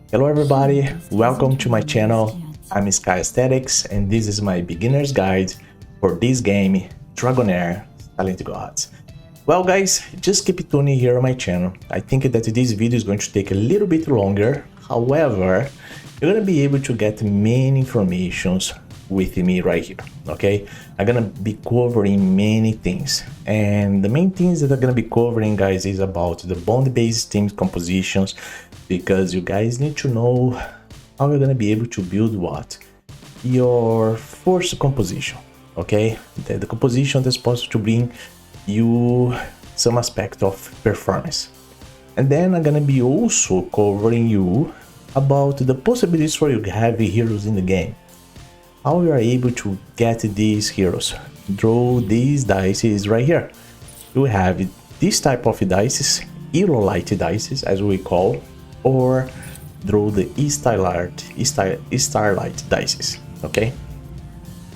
Hello everybody, welcome to my channel. I'm Sky Aesthetics and this is my beginner's guide for this game, Dragonheir Silent Gods. Well guys, just keep tuning here on my channel. I think that this video is going to take a little bit longer, however, you're gonna be able to get many informations with me right here, okay? I'm gonna be covering many things, and the main things that I'm gonna be covering, guys, is about the bond-based team compositions, because you guys need to know how you're gonna be able to build what? Your first composition, okay? The composition that's supposed to bring you some aspect of performance. And then I'm gonna be also covering you about the possibilities for you to have heroes in the game. How you are able to get these heroes. Draw these dice right here. You have this type of dice, Heliolite dice as we call, or draw the Starlight dice, okay?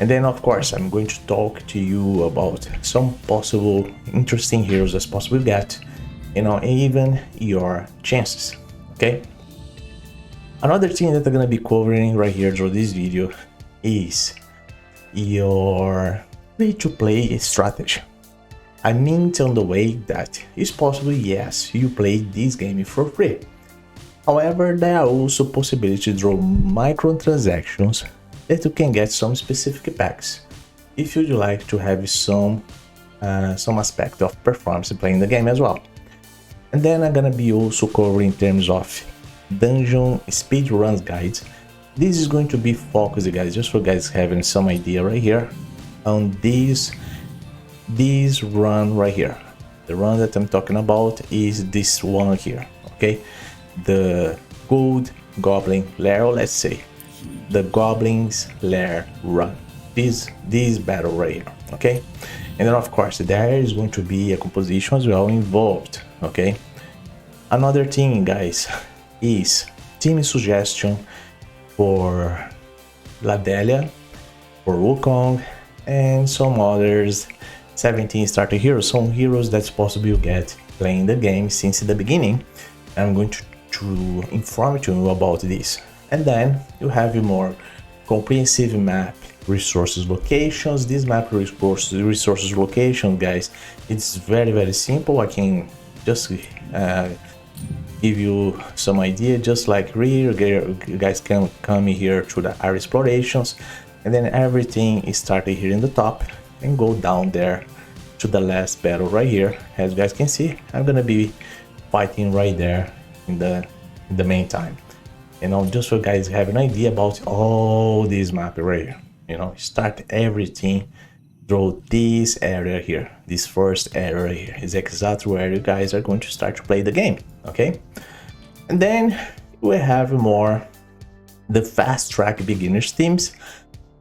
And then of course I'm going to talk to you about some possible interesting heroes as possible you get, and even your chances, okay? Another thing that I'm gonna be covering right here through this video is your free-to-play strategy. I mean on the way that it's possible, yes, you play this game for free. However, there are also possibilities to draw microtransactions that you can get some specific packs if you'd like to have some aspect of performance playing the game as well. And then I'm gonna be also covering in terms of dungeon speedruns guides. This is going to be focused, guys, just for guys having some idea right here on this run right here. The run that I'm talking about is this one here, okay? The Gold Goblin Lair, or let's say the Goblin's Lair run. This battle right here, okay? And then of course there is going to be a composition as well involved, okay? Another thing, guys, is team suggestion for Ladelia, for Wukong, and some others 17 starter heroes, some heroes that's possible you get playing the game since the beginning. I'm going to inform you about this. And then you have more comprehensive map resources locations. This map resources location, guys, it's very simple. I can just give you some idea, just like here, you guys can come here to the area explorations, and then everything is started here in the top and go down there to the last battle right here. As you guys can see, I'm gonna be fighting right there in the main time, just so you guys have an idea about all this map right here. Start everything through this area here. This first area here is exactly where you guys are going to start to play the game, okay? And then we have more the fast track beginners teams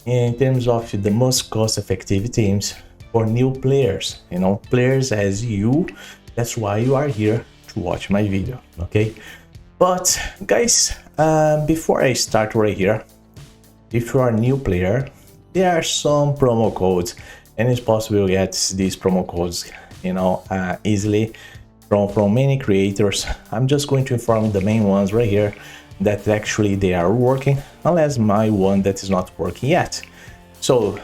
in terms of the most cost-effective teams for new players, players as you. That's why you are here to watch my video, okay? But guys, before I start right here, if you are a new player, there are some promo codes, and it's possible to get these promo codes, easily from many creators. I'm just going to inform the main ones right here that actually they are working, unless my one that is not working yet. So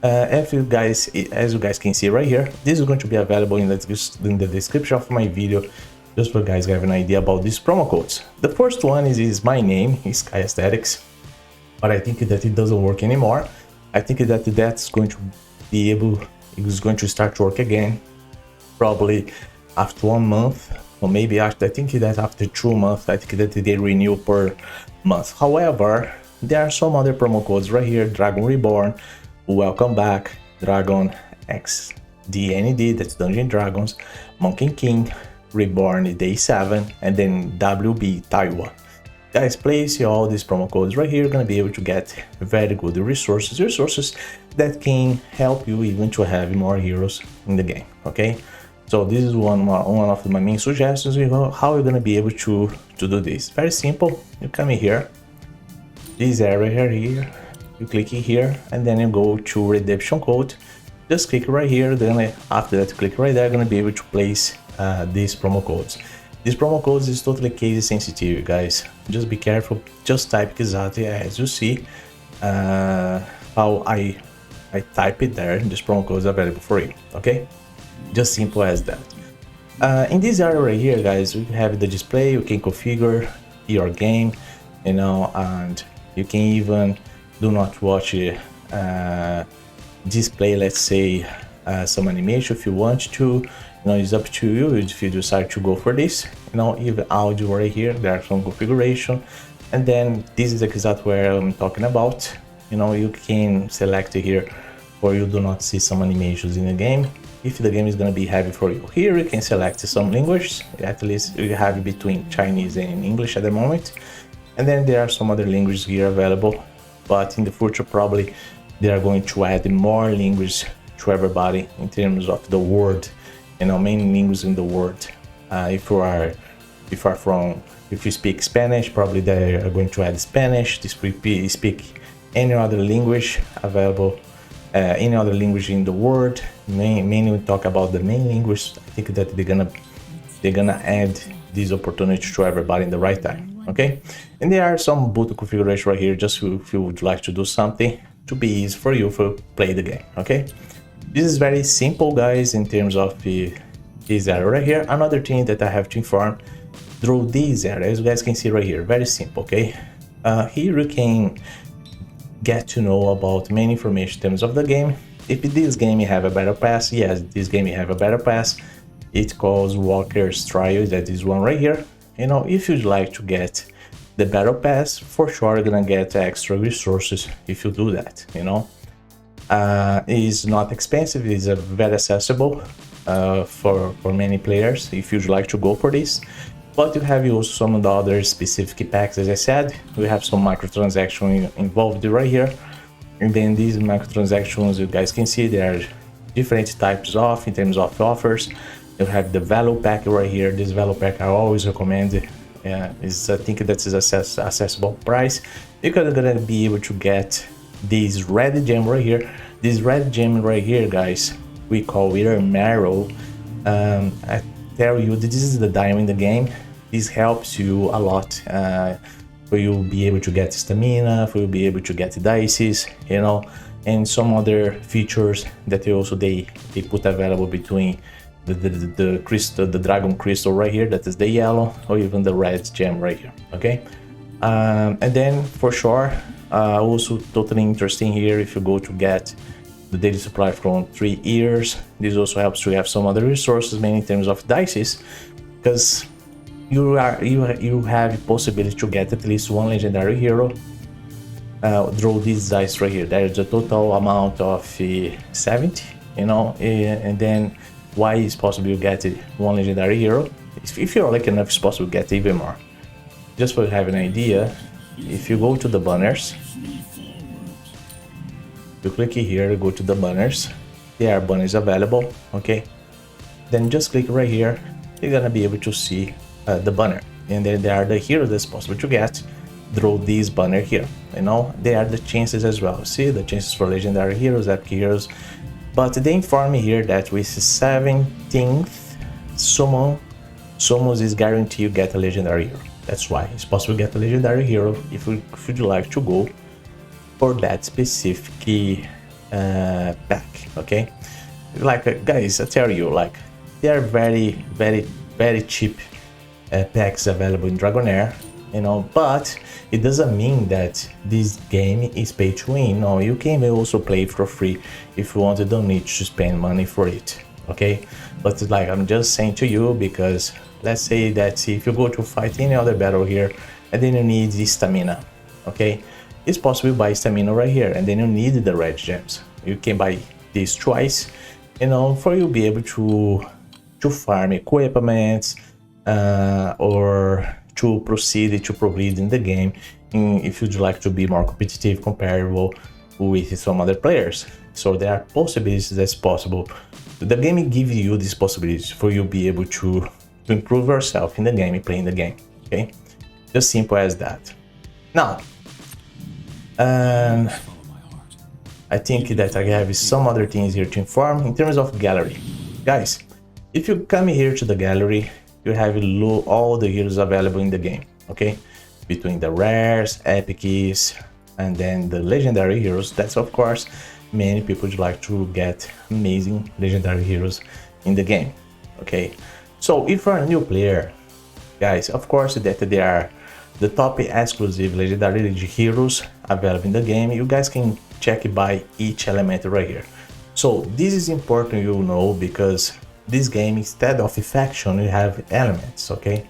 if you guys, as you guys can see right here, this is going to be available in the description of my video, just for you guys to have an idea about these promo codes. The first one is my name, is Sky Aesthetics, but I think that it doesn't work anymore. I think that that's going to be it's going to start to work again, probably after 1 month, or maybe after, I think that after 2 months, I think that they renew per month. However, there are some other promo codes right here: Dragon Reborn, Welcome Back, Dragon XDND, that's Dungeon Dragons, Monkey King, Reborn Day 7, and then WB Taiwan. Guys, place all these promo codes right here. You're gonna be able to get very good resources that can help you even to have more heroes in the game, okay? So this is one of my main suggestions. How you're gonna be able to do this. Very simple. You come in here, this area here, you click here, and then you go to redemption code. Just click right here. Then after that, click right there. You're gonna be able to place these promo codes. This promo code is totally case sensitive, guys. Just be careful. Just type exactly as you see how I type it there. This promo code is available for you. Okay, just simple as that. In this area right here, guys, we have the display. You can configure your game, you know, and you can even do not watch display, let's say, some animation if you want to. You know, it's up to you if you decide to go for this. You know, even audio right here, there are some configuration, and then this is exactly where I'm talking about. You know, you can select here, or you do not see some animations in the game if the game is going to be heavy for you. Here you can select some language, at least you have between Chinese and English at the moment, and then there are some other languages here available, but in the future probably they are going to add more language to everybody in terms of the world, you know, main language in the world. If you speak Spanish, probably they are going to add Spanish. If you speak any other language available, any other language in the world, mainly we talk about the main language. I think that they're gonna add this opportunity to everybody in the right time. Okay, and there are some boot configuration right here, just if you would like to do something to be easy for you to play the game. Okay, this is very simple, guys, in terms of this area right here. Another thing that I have to inform through these areas, you guys can see right here, very simple. Okay, here you can get to know about many information in terms of the game. If this game you have a battle pass, yes, this game you have a battle pass. It calls Walker's Trial, that is one right here. You know, if you'd like to get the battle pass, for sure you're gonna get extra resources if you do that. You know, it's not expensive, it's very accessible for many players if you'd like to go for this. But you have also some of the other specific packs. As I said, we have some microtransactions involved right here, and then these microtransactions, you guys can see there are different types of in terms of offers. You have the value pack right here. This value pack I always recommend. I think that is accessible price. You're gonna be able to get this red gem right here. This red gem right here, guys, we call it a marrow. I tell you, this is the diamond in the game. This helps you a lot for you be able to get stamina, for you be able to get dices, you know, and some other features that they put available between the crystal, the dragon crystal right here, that is the yellow, or even the red gem right here. Okay, and then for sure, also totally interesting here, if you go to get the daily supply from 3 years, this also helps to have some other resources, mainly in terms of dices, because you have possibility to get at least one legendary hero through these dice right here. There's a total amount of 70, you know, and then why is possible you get one legendary hero? If you're lucky enough, it's possible to get even more. Just for you have an idea, if you go to the banners, you click here, go to the banners, there are banners available. Okay, then just click right here, you're gonna be able to see the banner, and then there are the heroes that's possible to get through this banner here. You know, there are the chances as well. See the chances for legendary heroes, epic heroes. But they inform me here that with 17th summons is guaranteed you get a legendary hero. That's why it's possible to get a legendary hero if you'd like to go for that specific pack. Okay, like guys, I tell you, like, there are very cheap packs available in Dragonheir, you know, but it doesn't mean that this game is pay to win. No, you can also play for free if you want. You don't need to spend money for it. Okay, but like I'm just saying to you, because let's say that if you go to fight any other battle here and then you need the stamina, okay, it's possible to buy stamina right here, and then you need the red gems. You can buy this twice, you know, for you be able to farm equipments or to proceed to progress in the game, if you'd like to be more competitive, comparable with some other players. So there are possibilities that's possible. The game gives you these possibilities for you be able to improve yourself in the game, playing the game. Okay, just simple as that. Now, I think that I have some other things here to inform in terms of gallery. Guys, if you come here to the gallery, you have all the heroes available in the game, okay? Between the rares, epics, and then the legendary heroes. That's of course, many people would like to get amazing legendary heroes in the game, okay? So if you're a new player, guys, of course that there are the top exclusive legendary heroes available in the game. You guys can check it by each element right here. So this is important, you know, because this game, instead of a faction, you have elements, okay?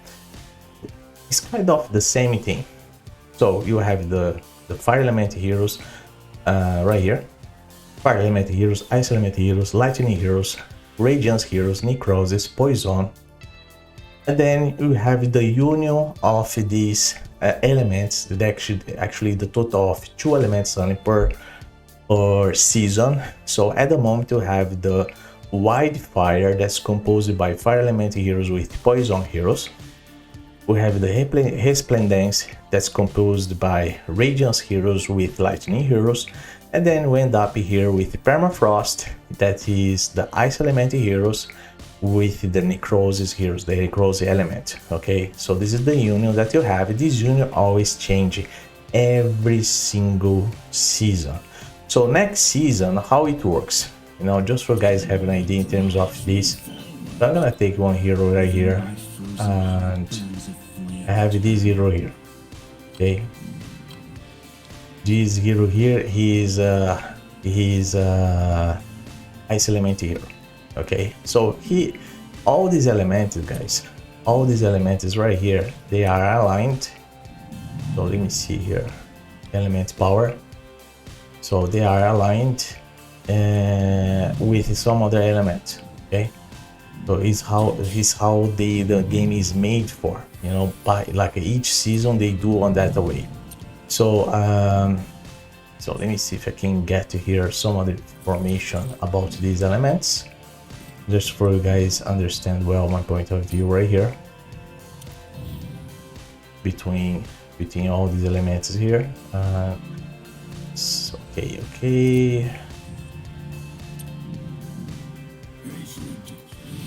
It's kind of the same thing. So you have the fire element heroes right here. Fire element heroes, ice element heroes, lightning heroes, radiance heroes, necrosis, poison. And then you have the union of these elements, that actually the total of 2 elements only per season. So at the moment you have the wildfire, that's composed by fire element heroes with poison heroes. We have the resplendence, that's composed by radiance heroes with lightning heroes. And then we end up here with permafrost, that is the ice element heroes with the necrosis heroes, the necrosis element, okay? So this is the union that you have. This union always change every single season. So next season, how it works, you know, just for guys have an idea in terms of this. So I'm gonna take one hero right here, and I have this hero here, okay? This hero here, he's ice element hero, okay? So all these elements, guys, all these elements right here, they are aligned. So let me see here, element power. So they are aligned with some other element, okay? So it's how the game is made for, you know, by like each season they do on that way. So so let me see if I can get to here some other information about these elements, just for you guys understand well my point of view right here between all these elements here. So, okay,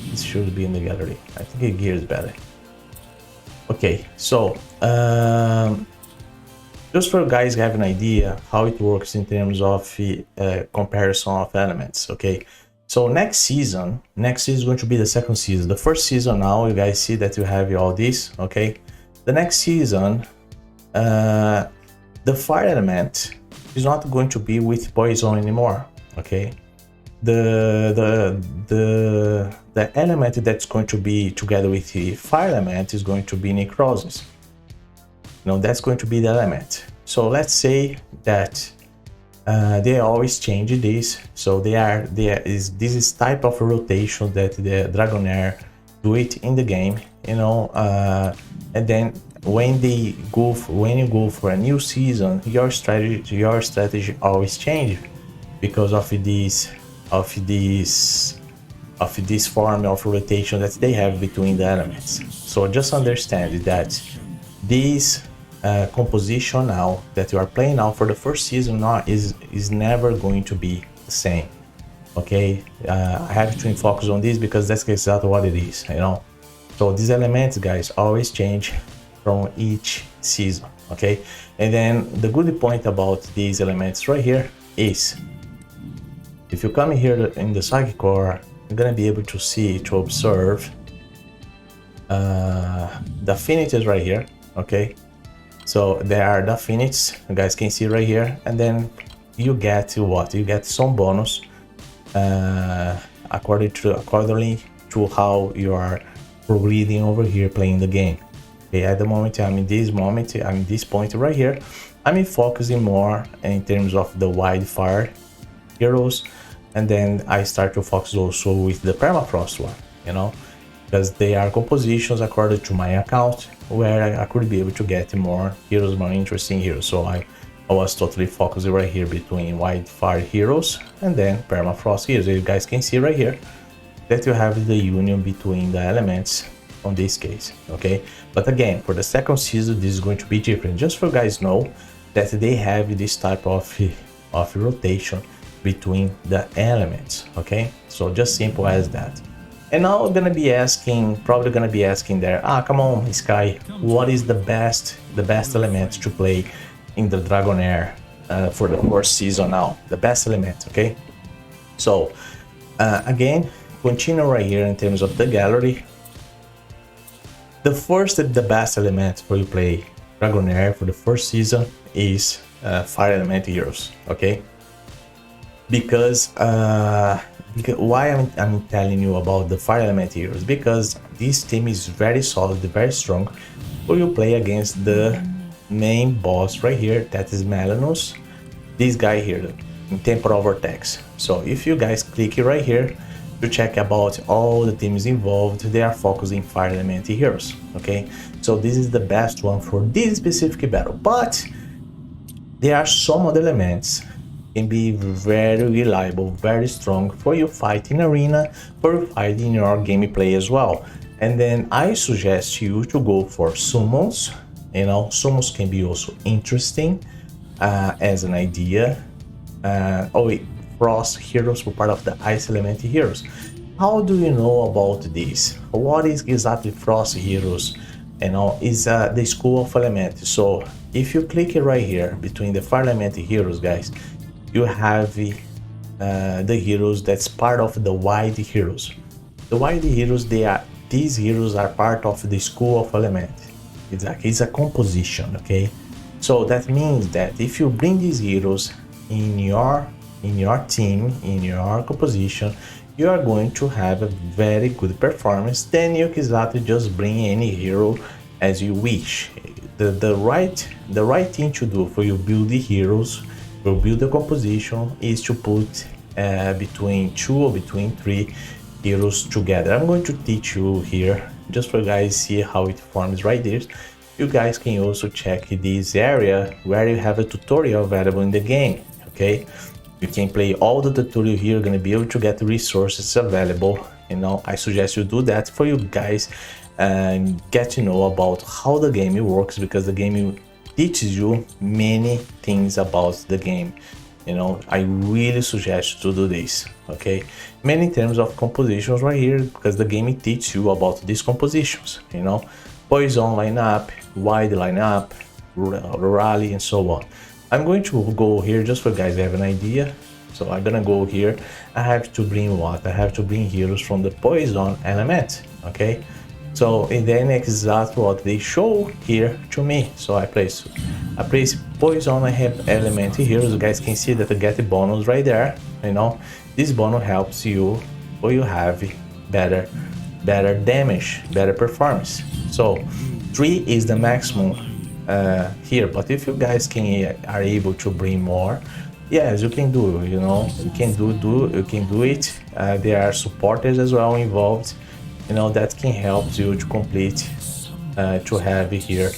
this should be in the gallery. I think it gears better. Okay, so just for you guys have an idea how it works in terms of comparison of elements, okay? So next season is going to be the second season. The first season, now you guys see that you have all this, okay? The next season, the fire element is not going to be with poison anymore, okay? The element that's going to be together with the fire element is going to be necrosis. You know, that's going to be the element. So let's say that they always change this. So this is type of rotation that the Dragonheir do it in the game, you know, and then when you go for a new season, your strategy always change because of this form of rotation that they have between the elements. So just understand that this composition now that you are playing now for the first season now is never going to be the same, okay? I have to focus on this because that's exactly what it is, you know. So these elements, guys, always change from each season, okay? And then the good point about these elements right here is, if you come here in the psychic core, you're gonna be able to see, to observe the affinities right here, okay? So there are the affinities, you guys can see right here, and then you get what? You get some bonus accordingly to how you are progressing over here playing the game. Okay, at the moment, I'm in this point right here, I'm focusing more in terms of the wildfire heroes, and then I start to focus also with the permafrost one, you know, because they are compositions according to my account where I could be able to get more heroes, more interesting heroes. So I was totally focused right here between wildfire heroes and then permafrost heroes. You guys can see right here that you have the union between the elements on this case, okay? But again, for the second season, this is going to be different. Just for you guys know that they have this type of rotation between the elements, okay? So just simple as that. And now I'm gonna be asking, probably gonna be asking there, come on, Sky, what is the best element to play in the Dragonheir for the first season now? The best element, okay? So, again, continue right here in terms of the gallery. The best element for you play Dragonheir for the first season is Fire Element Heroes, okay? Because why I'm telling you about the Fire Element Heroes? Because this team is very solid, very strong, for you play against the main boss right here, that is Melanus, this guy here, in Temporal Vortex. So if you guys click right here to check about all the teams involved, they are focusing Fire Element Heroes, okay? So this is the best one for this specific battle, but there are some other elements can be very reliable, very strong for you fight in arena, for you fight in your gameplay as well. And then I suggest you to go for summons. You know, summons can be also interesting as an idea. Frost heroes were part of the Ice Element heroes. How do you know about this? What is exactly Frost heroes? You know, is the school of element. So if you click it right here between the Fire Element heroes, guys, you have the heroes that's part of the Wild heroes. The Wild heroes, these heroes are part of the school of element. It's a composition, okay? So that means that if you bring these heroes in your team, in your composition, you are going to have a very good performance. Then you can exactly just bring any hero as you wish. The right thing to do for you build the heroes, for build the composition, is to put between 2 or between 3 heroes together. I'm going to teach you here just for you guys see how it forms right there. You guys can also check this area where you have a tutorial available in the game, okay? You can play all the tutorial here, you're gonna be able to get the resources available. You know, I suggest you do that for you guys and get to know about how the game works, because the game teaches you many things about the game. You know, I really suggest you to do this, okay? Many terms of compositions right here, because the game teaches you about these compositions, you know, poison lineup, wide lineup, rally, and so on. I'm going to go here just for you guys to have an idea. So I'm gonna go here. I have to bring what? I have to bring heroes from the poison element, okay? So and then exactly what they show here to me. So I place poison element heroes. You guys can see that I get the bonus right there. You know, this bonus helps you, or you have better damage, better performance. So 3 is the maximum here, but if you guys are able to bring more, yes, you can do. You know, you can do it. There are supporters as well involved. You know, that can help you to complete to have here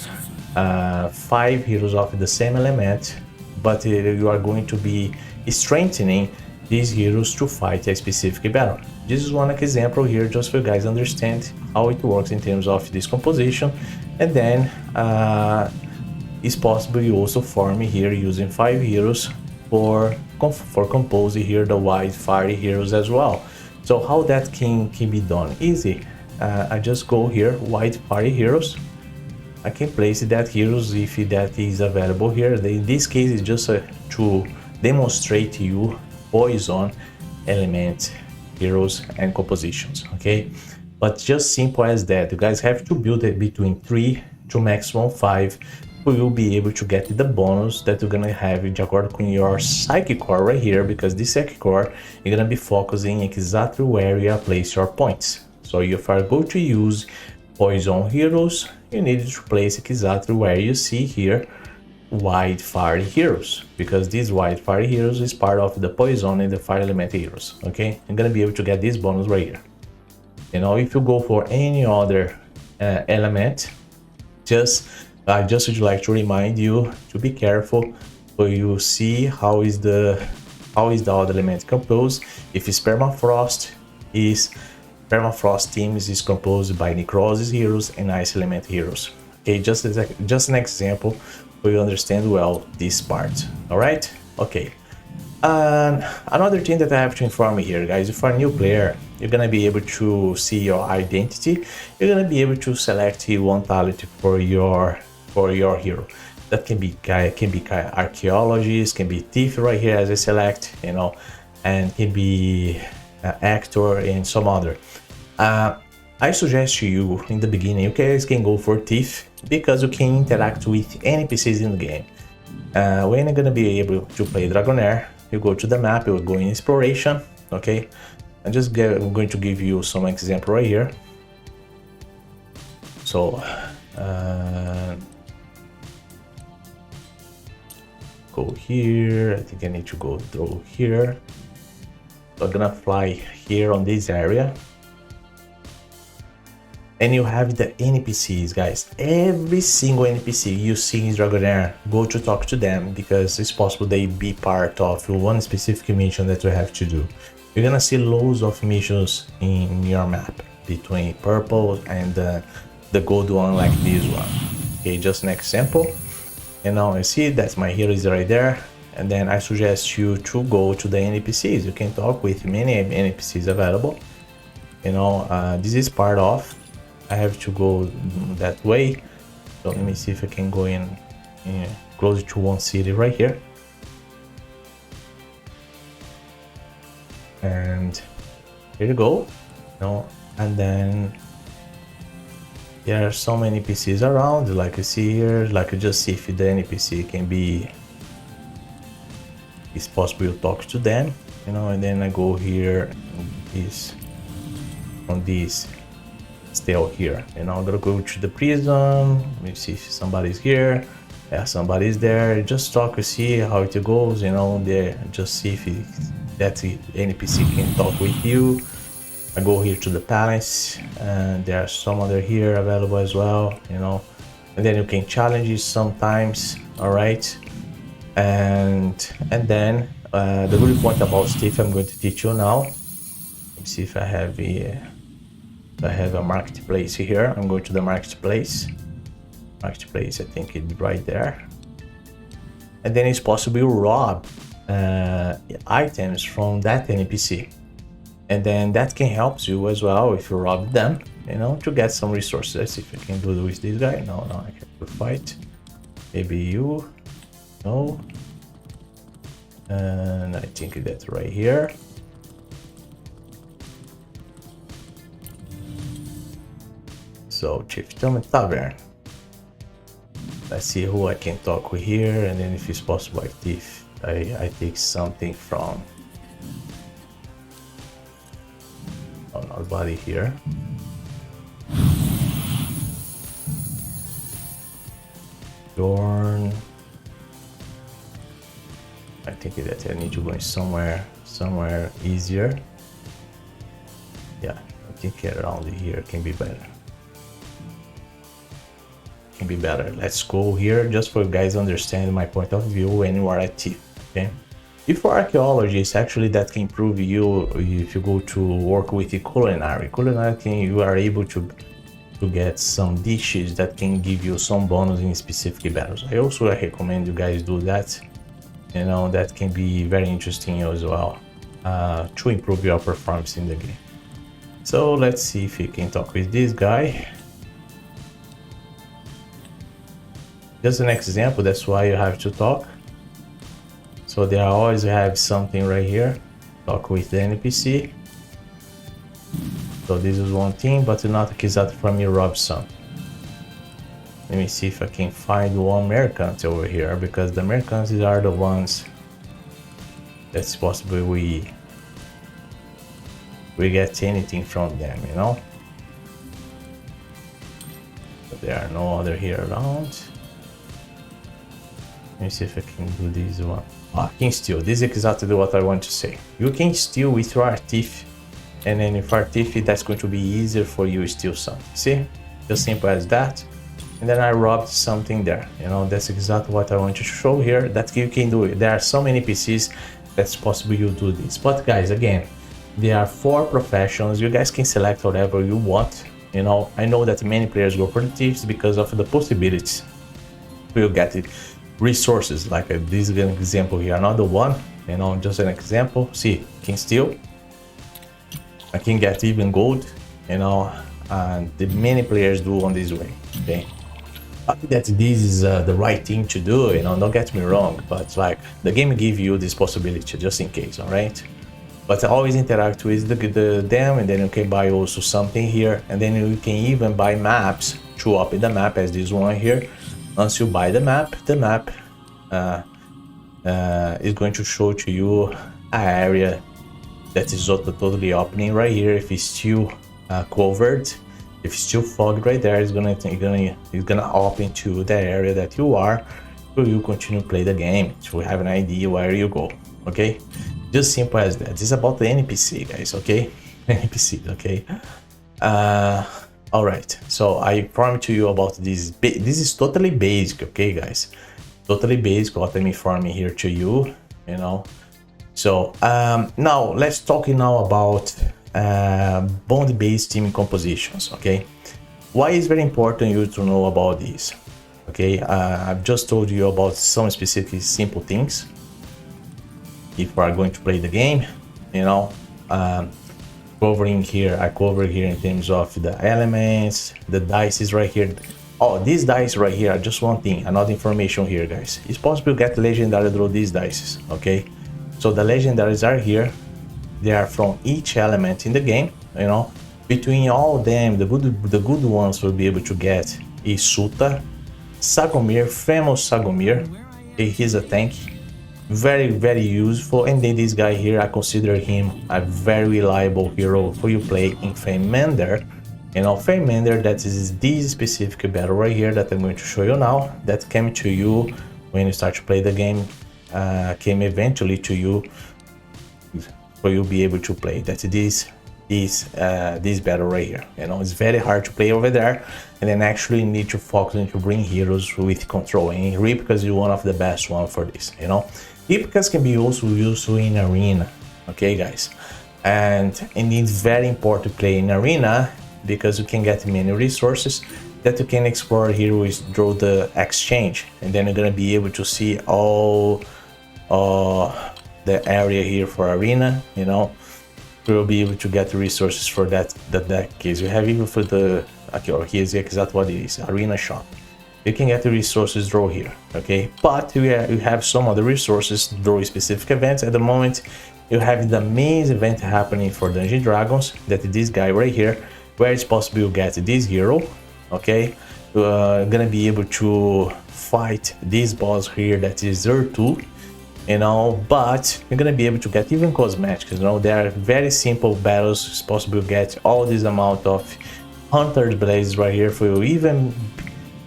5 heroes of the same element, but you are going to be strengthening these heroes to fight a specific battle. This is one example here just for you guys understand how it works in terms of this composition. And then it's possible you also form here using 5 heroes for composing here the wide fire heroes as well. So how that can be done? Easy. I just go here, white fire heroes. I can place that heroes if that is available here. In this case, it's just to demonstrate to you poison element heroes and compositions, okay? But just simple as that. You guys have to build it between 3 to maximum 5. You will be able to get the bonus that you're gonna have according to your psychic core right here, because this psychic core you're gonna be focusing exactly where you place your points. So if you are going to use poison heroes, you need to place exactly where you see here white fire heroes, because these white fire heroes is part of the poison and the fire element heroes, okay? I'm gonna be able to get this bonus right here. You know, if you go for any other element, I just would like to remind you to be careful, so you see how is the other element composed. If it's permafrost teams is composed by necrosis heroes and ice element heroes. Okay, just an example so you understand well this part. All right, okay. And another thing that I have to inform you here, guys, if you're a new player, you're gonna be able to see your identity. You're gonna be able to select one talent for your hero. That can be archaeologist, can be thief right here as I select, you know, and can be actor and some other. I suggest to you in the beginning, you guys can go for thief because you can interact with NPCs in the game. When you're gonna be able to play Dragonheir, you go to the map, you go in exploration, okay? I'm going to give you some example right here. So, go here, I think I need to go through here. So I'm gonna fly here on this area. And you have the NPCs, guys. Every single NPC you see in Dragonheir, go to talk to them because it's possible they be part of one specific mission that you have to do. You're gonna see loads of missions in your map between purple and the gold one like this one. Okay, just an example. And now you see that my hero is right there. And then I suggest you to go to the NPCs. You can talk with many NPCs available. You know, this is part of. I have to go that way. So let me see if I can go in close to one city right here. And here you go. And then there are so many NPCs around, like you see here. Like you just see if the NPC can be, it's possible you talk to them, you know. And then I go here on this still here, you know. I'm gonna go to the prison. Let me see if somebody's here. Yeah, somebody's there. Just talk to see how it goes, you know. There, just see if that NPC can talk with you. I go here to the palace, and there are some other here available as well, you know. And then you can challenge it sometimes, all right. And then the good point about Steve, I'm going to teach you now. Let me see if I have a marketplace here. I'm going to the marketplace. Marketplace, I think it's right there. And then it's possible you rob items from that NPC. And then that can help you as well if you rob them, you know, to get some resources. Let's see if I can do it with this guy. No, I can't fight. Maybe you. No. And I think that's right here. So Chieftain Tavern. Let's see who I can talk with here, and then if it's possible, I take something from. Oh, nobody here. Dorn. I think that I need to go in somewhere easier. Yeah, I think around here can be better. Let's go here just for you guys understand my point of view when you are active. Okay, if for archaeologists, actually that can improve you if you go to work with the culinary you are able to get some dishes that can give you some bonus in specific battles. I also recommend you guys do that, you know. That can be very interesting as well to improve your performance in the game. So let's see if you can talk with this guy. Just an example, that's why you have to talk. So there always have something right here. Talk with the NPC. So this is one thing, but not exactly from your rob some. Let me see if I can find one merchant over here, because the merchants are the ones that's possible we get anything from them, you know. But there are no other here around. Let me see if I can do this one. I can steal. This is exactly what I want to say. You can steal with your thief, and then if your thief, that's going to be easier for you to steal something. See? Just simple as that. And then I robbed something there. You know, that's exactly what I want to show here, that you can do it. There are so many PCs that's possible you do this. But guys, again, there are 4 professions. You guys can select whatever you want. You know, I know that many players go for the thieves because of the possibilities. You get it. Resources, like this example here, another one, you know, just an example. See, can steal, I can get even gold, you know, and the many players do on this way. Okay, I think that this is the right thing to do, you know, don't get me wrong, but like the game give you this possibility just in case. All right, but always interact with them, and then you can buy also something here, and then you can even buy maps to open the map as this one here. Once you buy the map is going to show to you an area that is totally opening right here. If it's still covered, if it's still fogged right there, it's gonna open to the area that you are, so you continue play the game to have an idea where you go. Okay, just simple as that. It's about the NPC, guys. Okay, NPC. Okay. All right. So I informed to you about this. This is totally basic. Okay, guys. Totally basic. What I'm informing here to you. You know. So now let's talk now about bond-based team compositions. Okay, why is very important you to know about this? Okay, I've just told you about some specific simple things. If we are going to play the game, you know, covering here, I cover here in terms of the elements, the dice is right here. Oh, these dice right here are just one thing, another information here, guys. It's possible to get legendary draw these dice. Okay, so the legendaries are here. They are from each element in the game, you know. Between all of them, the good ones will be able to get is Suta, Sagomir, famous Sagomir. He's a tank, very useful. And then this guy here, I consider him a very reliable hero for you play in Feymander. You know, Feymander, that is this specific battle right here that I'm going to show you now, that came to you when you start to play the game, came eventually to you for you be able to play. That's this battle right here. You know, it's very hard to play over there, and then actually need to focus on to bring heroes with control. And Ripkas is one of the best one for this. You know, Ripkas can be also used in arena. Okay, guys, and it's very important to play in arena because you can get many resources that you can explore here with draw the exchange, and then you're gonna be able to see all the area here for arena. You know, you'll be able to get resources for that case. You have even for the here's exactly what it is, arena shop. You can get the resources draw here. Okay, but you have some other resources draw specific events. At the moment you have the main event happening for Dungeon Dragons, that this guy right here, where it's possible you get this hero. Okay, gonna be able to fight this boss here, that is Zertu, you know, but you're gonna be able to get even cosmetics. You know, there are very simple battles. It's possible to get all this amount of Hunter's Blades right here for you even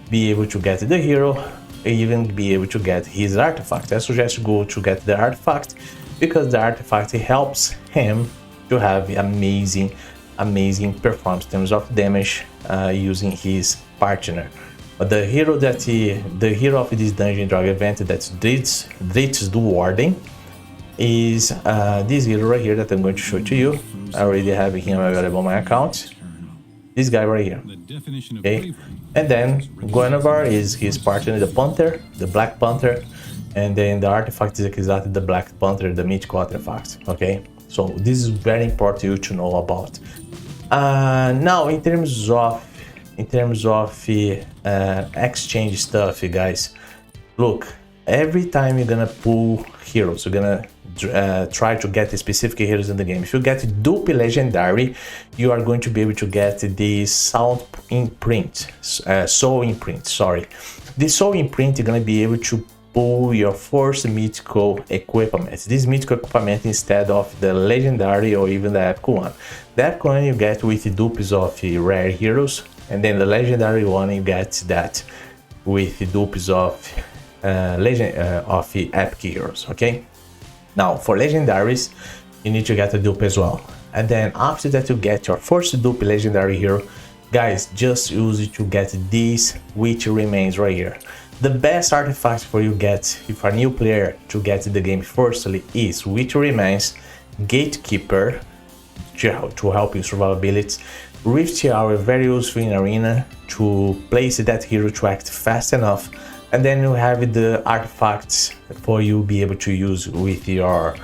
be able to get the hero, even be able to get his artifact. I suggest you go to get the artifact, because the artifact helps him to have amazing performance in terms of damage using his partner. But the hero of this Dungeon Dragon event, that's Dritz the Warden, is this hero right here that I'm going to show to you. I already have him available on my account. This guy right here. Okay, and then Guinevere is his partner, the Panther, the Black Panther, and then the artifact is exactly the Black Panther, the mythical artifact. Okay, so this is very important you to know about. Now in terms of exchange stuff, you guys, look, every time you're gonna pull heroes, you're gonna try to get specific heroes in the game. If you get dupe legendary, you are going to be able to get the soul imprint. Sorry, the soul imprint, you're gonna be able to pull your first mythical equipment. This mythical equipment instead of the legendary or even the epic one. The epic one you get with dupes of rare heroes, and then the legendary one you get that with dupes of epic heroes. Okay, now for legendaries you need to get a dupe as well, and then after that you get your first dupe legendary hero. Guys, just use it to get this which remains right here. The best artifact for you get if a new player to get the game firstly is which remains, Gatekeeper to help you survivability, Rift Hour, very useful in arena to place that hero to act fast enough And then you have the artifacts for you be able to use with your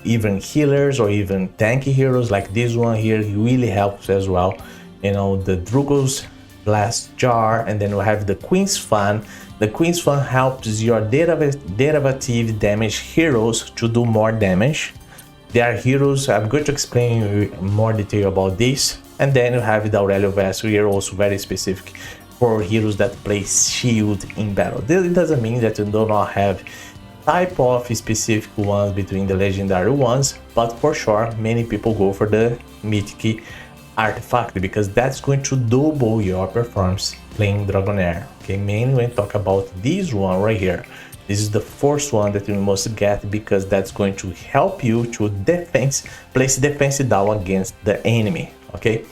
even healers or even tanky heroes, like this one here. It really helps as well, you know, the Drugo's Blast Jar. And then we have the Queen's Fan. The Queen's Fan helps your derivative damage heroes to do more damage. There are heroes, I'm going to explain you more detail about this. And then you have the Aurelio Vessel here, also very specific for heroes that play shield in battle. This doesn't mean that you do not have type of specific ones between the legendary ones, but for sure many people go for the mythic artifact because that's going to double your performance playing Dragonheir. Okay, mainly when we talk about this one right here, this is the first one that you must get because that's going to help you to place defense down against the enemy. Okay,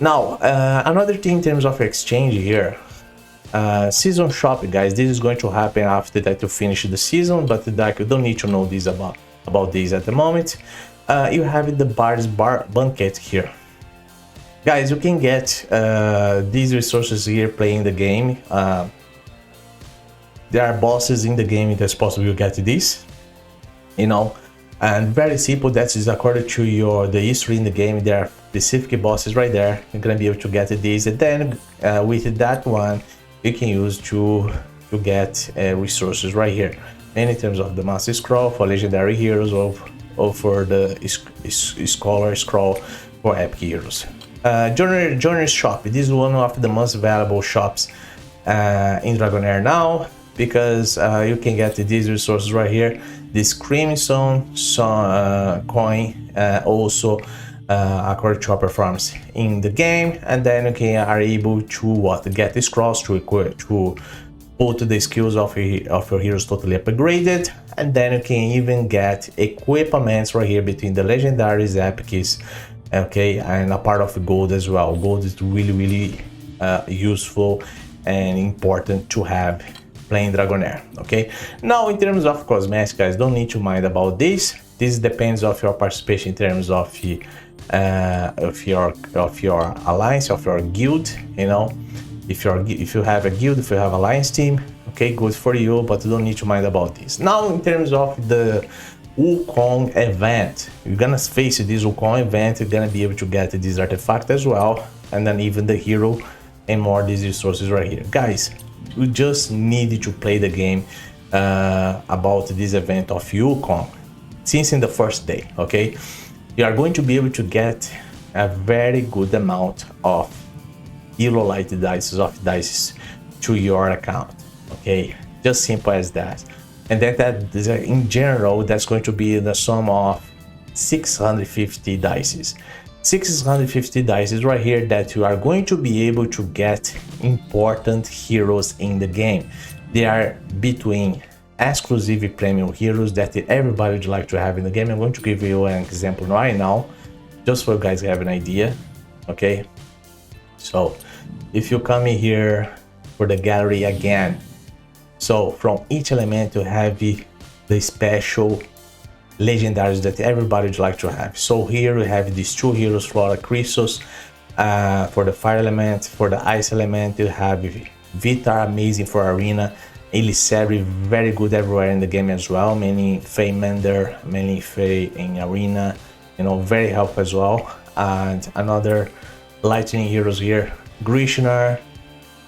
now another thing in terms of exchange here, season shop, guys. This is going to happen after that you finish the season, but you don't need to know this about this at the moment. You have the Bard's Banquet here, guys. You can get these resources here playing the game. There are bosses in the game that's possible you get this, you know, and very simple. That is according to the history in the game. There are specific bosses right there. You're gonna be able to get this, and then with that one you can use to get resources right here. And in terms of the Master Scroll for legendary heroes, or for the Scholar Scroll for epic heroes. Joiner's Shop. This is one of the most valuable shops in Dragonheir now, because you can get these resources right here. This Crimson coin, also according to your performance in the game, and then you are able to get the scrolls to put the skills of your heroes totally upgraded, and then you can even get equipments right here between the legendaries, epics, okay, and a part of the gold as well. Gold is really useful and important to have playing Dragonheir. Okay, now in terms of cosmetics, guys, don't need to mind about this. This depends of your participation in terms of your alliance, of your guild. You know, if you have a guild, if you have alliance team, okay, good for you, but you don't need to mind about this. Now in terms of the Wukong event, you're gonna face this Wukong event. You're gonna be able to get this artifact as well, and then even the hero and more these resources right here, guys. You just need to play the game about this event of Wukong since in the first day. Okay, you are going to be able to get a very good amount of Heliolite dice to your account. Okay, just simple as that. And that in general, that's going to be the sum of 650 dice. 650 dice right here that you are going to be able to get important heroes in the game. They are between exclusive premium heroes that everybody would like to have in the game. I'm going to give you an example right now, just for you guys to have an idea. Okay, so if you come in here for the gallery again, so from each element you have the special legendaries that everybody would like to have. So here we have these two heroes, Flora Chrysos, for the fire element. For the ice element, you have Vitar, amazing for arena. Elisari, very good everywhere in the game as well. Many Faye Mender, many Faye in arena, you know, very helpful as well. And another lightning heroes here, Grishnar,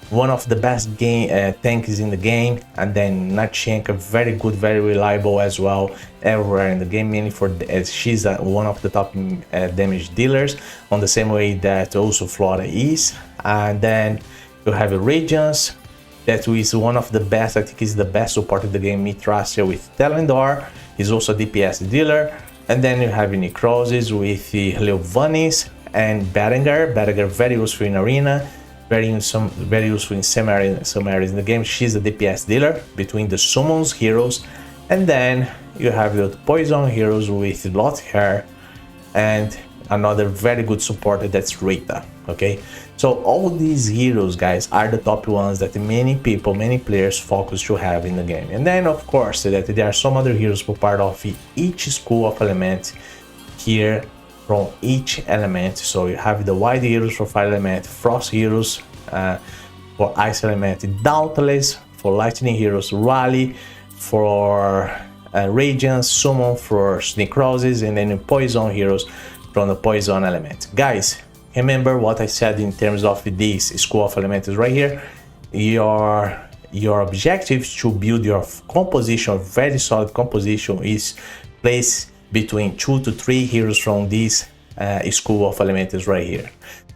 one of the best tanks in the game. And then Natchenka, very good, very reliable as well everywhere in the game, mainly for she's one of the top damage dealers, on the same way that also Flora is. And then you have Radiance, that is one of the best, I think is the best support in the game, Mitrasia with Telendor, he's also a DPS dealer. And then you have Necrosis with Leovanis and Berengar. Berengar very useful in arena, very useful in some areas in the game. She's a DPS dealer between the summons heroes. And then you have the poison heroes with Dragonheir, and another very good supporter, that's Rita. Okay, so all these heroes, guys, are the top ones that many players focus to have in the game. And then of course that there are some other heroes for part of each school of element here, from each element. So you have the Wild heroes for fire element, Frost heroes for Ice Element, Dauntless for Lightning Heroes, Rally for Radiance, Summon for Necrosis, and then Poison Heroes from the Poison Element. Guys, remember what I said in terms of this School of Elements right here. Your objective to build your composition, very solid composition, is place between 2 to 3 heroes from this School of Elements right here.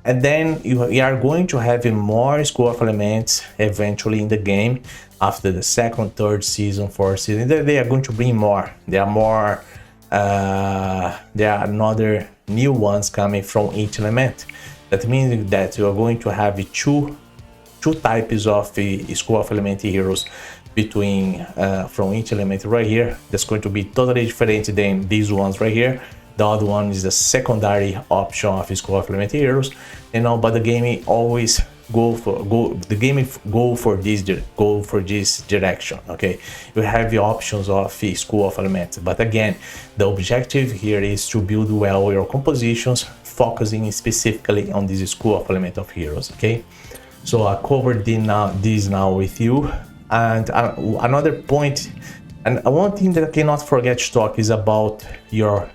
And then you are going to have more School of Elements eventually in the game after the second, third season, fourth season. They are going to bring more. There are more. There are another new ones coming from each element. That means that you are going to have two types of School of Element heroes between from each element right here. That's going to be totally different than these ones right here. The other one is the secondary option of School of Element heroes, you know. But the game always go for this direction. Okay, you have the options of School of Elements, but again, the objective here is to build well your compositions, focusing specifically on this School of Element of heroes. Okay, so I covered this now with you. And another point, and one thing that I cannot forget to talk is about your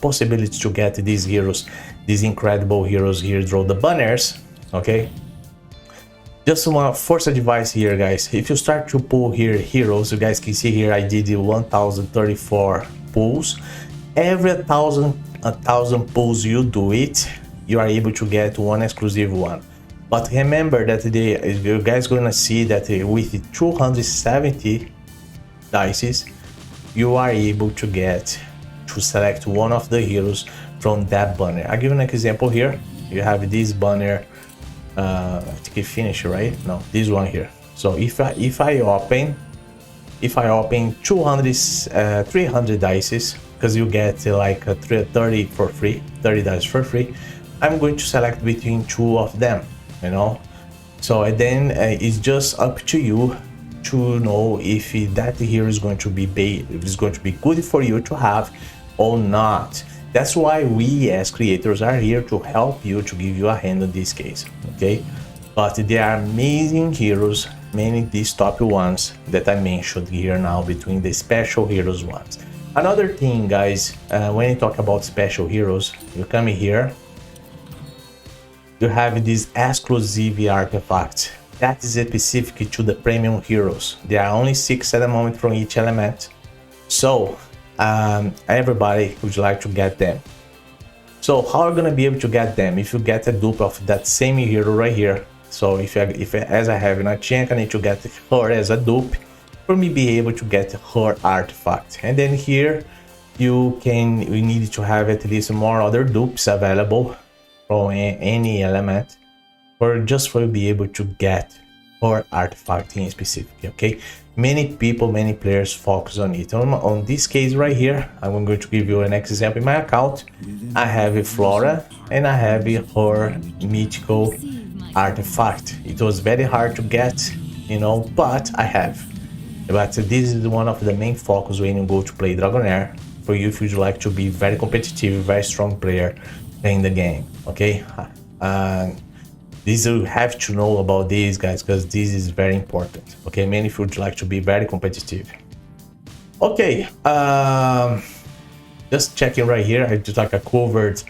possibility to get these heroes, these incredible heroes here, draw the banners. Okay, just one first advice here, guys. If you start to pull here heroes, you guys can see here I did 1034 pulls. Every 1,000 pulls you do it, you are able to get one exclusive one. But remember that you guys gonna see that with 270 dices, you are able to select one of the heroes from that banner. I'll give you an example here. You have this banner, I think it finished, right? No, this one here. So if I open 300 dices, because you get like 30 for free, 30 dice for free, I'm going to select between two of them, you know. So and then it's just up to you to know if that hero is going to be good for you to have or not. That's why we as creators are here to help you, to give you a hand in this case. Okay, but there are amazing heroes, many these top ones that I mentioned here now between the special heroes ones. Another thing, guys, when you talk about special heroes, you come here, you have this exclusive artifact that is specific to the premium heroes. There are only 6 at the moment from each element, so everybody would like to get them. So how are you gonna be able to get them? If you get a dupe of that same hero right here, so if as I have in a chunk, I need to get her as a dupe for me be able to get her artifact. And then here we need to have at least more other dupes available from any element for you be able to get her artifact in specific. Okay, many players focus on it. On this case right here, I'm going to give you an example. In my account, I have a Flora and I have her mythical artifact. It was very hard to get, you know, but I have. But this is one of the main focus when you go to play Dragonheir, for you if you'd like to be very competitive, very strong player playing the game. Okay, this you have to know about these guys, because this is very important. Okay, many if you'd like to be very competitive. Okay, just checking right here, I covered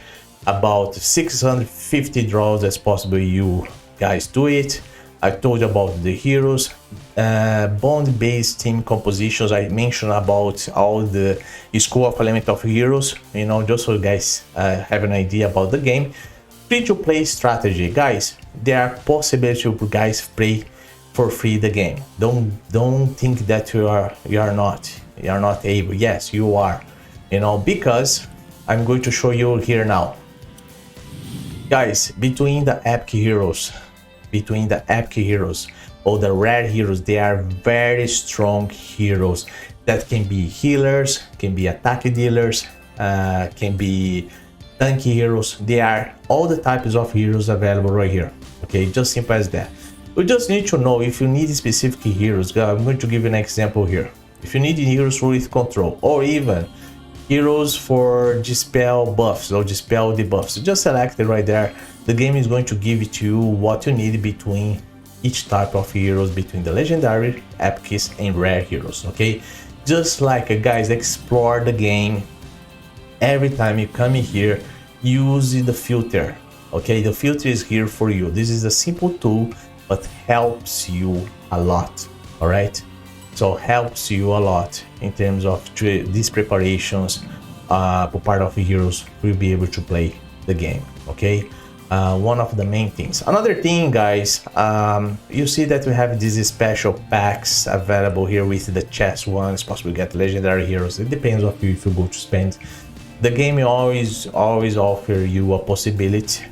about 650 draws as possible you guys do it. I told you about the heroes, bond-based team compositions. I mentioned about all the School of Element of heroes, you know, just so you guys have an idea about the game. Free-to-play strategy, guys. There are possibilities you guys play for free the game. Don't think that you are not able. Yes, you are, you know, because I'm going to show you here now, guys. Between the epic heroes or the rare heroes, they are very strong heroes that can be healers, can be attack dealers, can be tanky heroes. They are all the types of heroes available right here. Okay, just simple as that. We just need to know if you need specific heroes. I'm going to give you an example here. If you need heroes with control, or even heroes for dispel buffs or dispel debuffs, just select it right there. The game is going to give it to you what you need between each type of heroes between the legendary, epics, and rare heroes. Okay, just like guys, explore the game. Every time you come in here, use the filter. Okay, the filter is here for you. This is a simple tool, but helps you a lot. All right, so helps you a lot in terms of these preparations for part of the heroes will be able to play the game. Okay, one of the main things. Another thing, guys, you see that we have these special packs available here with the chest ones. Possibly get legendary heroes. It depends on you if you go to spend. The game always offer you a possibility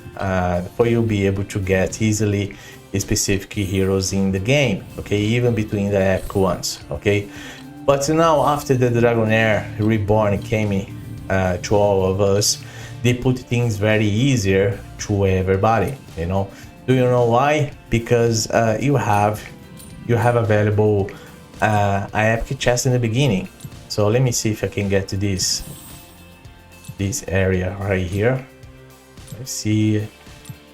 for you be able to get easily specific heroes in the game. Okay, even between the epic ones. Okay, but now after the Dragonheir Reborn came to all of us, they put things very easier to everybody. You know, do you know why? Because you have available an epic chest in the beginning. So let me see if I can get to this area right here. Let's see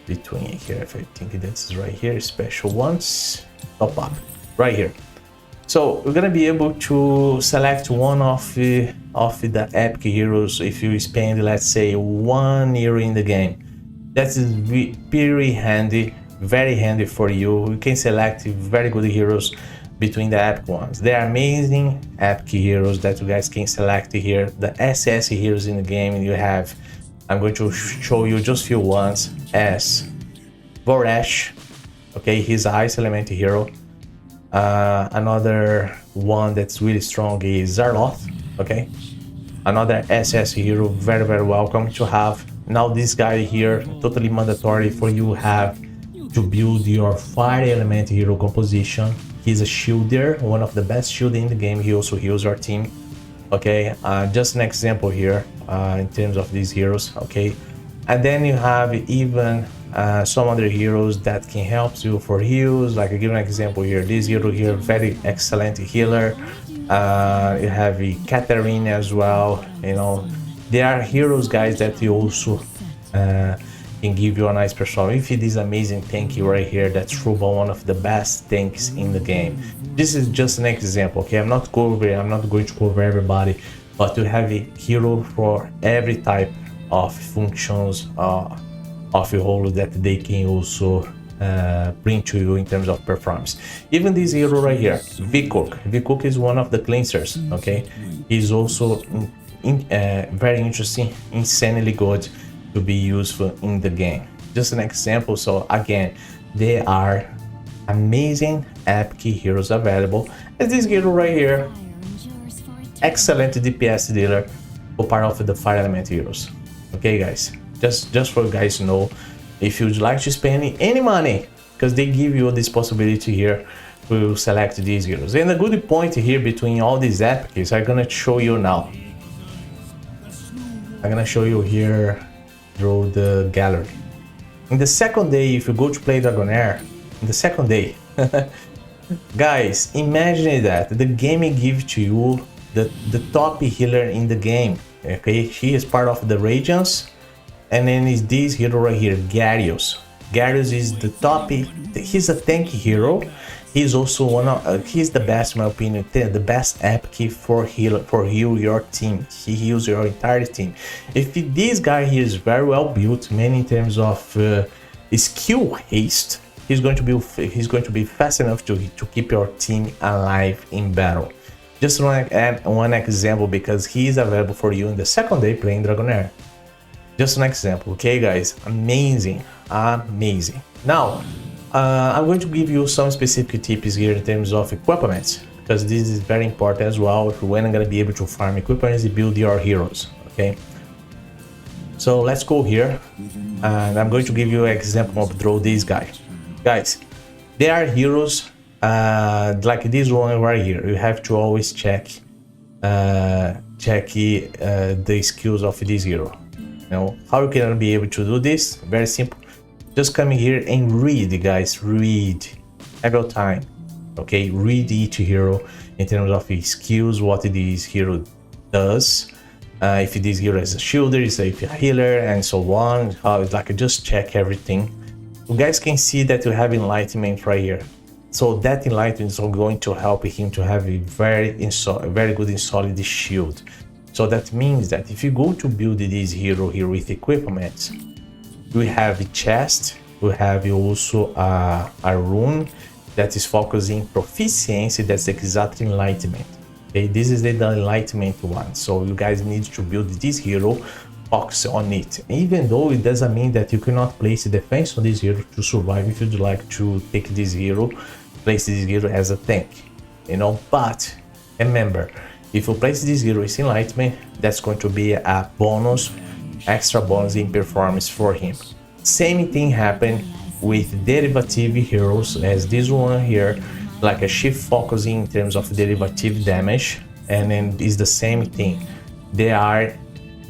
between here, if I think that's right here, special ones, top up right here. So we're gonna be able to select one of the epic heroes if you spend, let's say, 1 euro in the game. That is very handy, very handy for you. You can select very good heroes between the epic ones. There are amazing epic heroes that you guys can select here. The SS heroes in the game, and you have, I'm going to show you just few ones, as Voresh. Okay, he's an ice element hero. Another one that's really strong is Zarloth. Okay, another SS hero, very welcome to have. Now this guy here, totally mandatory for you have to build your fire element hero composition. He's a shielder, one of the best shielder in the game. He also heals our team. Okay, just an example here in terms of these heroes. Okay, and then you have even some other heroes that can help you for heals. Like I give an example here. This hero here, very excellent healer. You have Katarine as well. You know, there are heroes, guys, that you also can give you a nice performance. If it is amazing tank right here, that's Ruba, one of the best tanks in the game. This is just an example. Okay, I'm not going to cover everybody, but you have a hero for every type of functions of your role that they can also bring to you in terms of performance. Even this hero right here, Vcook. Vcook is one of the cleansers. Okay, he's also very interesting, insanely good to be useful in the game. Just an example. So again, there are amazing epic heroes available. As this hero right here, excellent DPS dealer for part of the fire element heroes. Okay, guys, just for you guys to know, if you'd like to spend any money, because they give you this possibility here to select these heroes. And a good point here between all these epics, I'm gonna show you now. I'm gonna show you here through the gallery. In the second day, if you go to play Dragonheir, in the second day, guys, imagine that the game gives to you the top healer in the game. Okay, he is part of the Radiance, and then is this hero right here, Garius. Garius is the top. He's a tank hero. He's also one of he's the best, in my opinion, the best epic for heal your team. He heals your entire team. If this guy here is very well built, mainly in terms of skill haste, he's going to be fast enough to keep your team alive in battle. Just want to add one example because he is available for you in the second day playing Dragonheir. Just an example, okay, guys? Amazing, amazing. Now, I'm going to give you some specific tips here in terms of equipment, because this is very important as well when I'm going to be able to farm equipment and build your heroes. Okay, so let's go here, and I'm going to give you an example of draw this guy. Guys, there are heroes like this one right here. You have to always check the skills of this hero. You know how you can be able to do this? Very simple. Just come here and read, guys. Read every time. Okay, read each hero in terms of his skills, what this hero does. If this hero is a shielder, is a healer, and so on. Like just check everything. you guys can see that you have enlightenment right here. So that enlightenment is going to help him to have a very good and solid shield. So that means that if you go to build this hero here with equipment, we have a chest, we have also a rune that is focusing proficiency, that's exactly enlightenment. Okay, this is the enlightenment one. So you guys need to build this hero, focus on it. Even though it doesn't mean that you cannot place a defense on this hero to survive. If you'd like to take this hero, place this hero as a tank, you know. But remember, if you place this hero with enlightenment, that's going to be a bonus, extra bonus in performance for him. Same thing happened with derivative heroes as this one here, like a shift focusing in terms of derivative damage, and then is the same thing. They are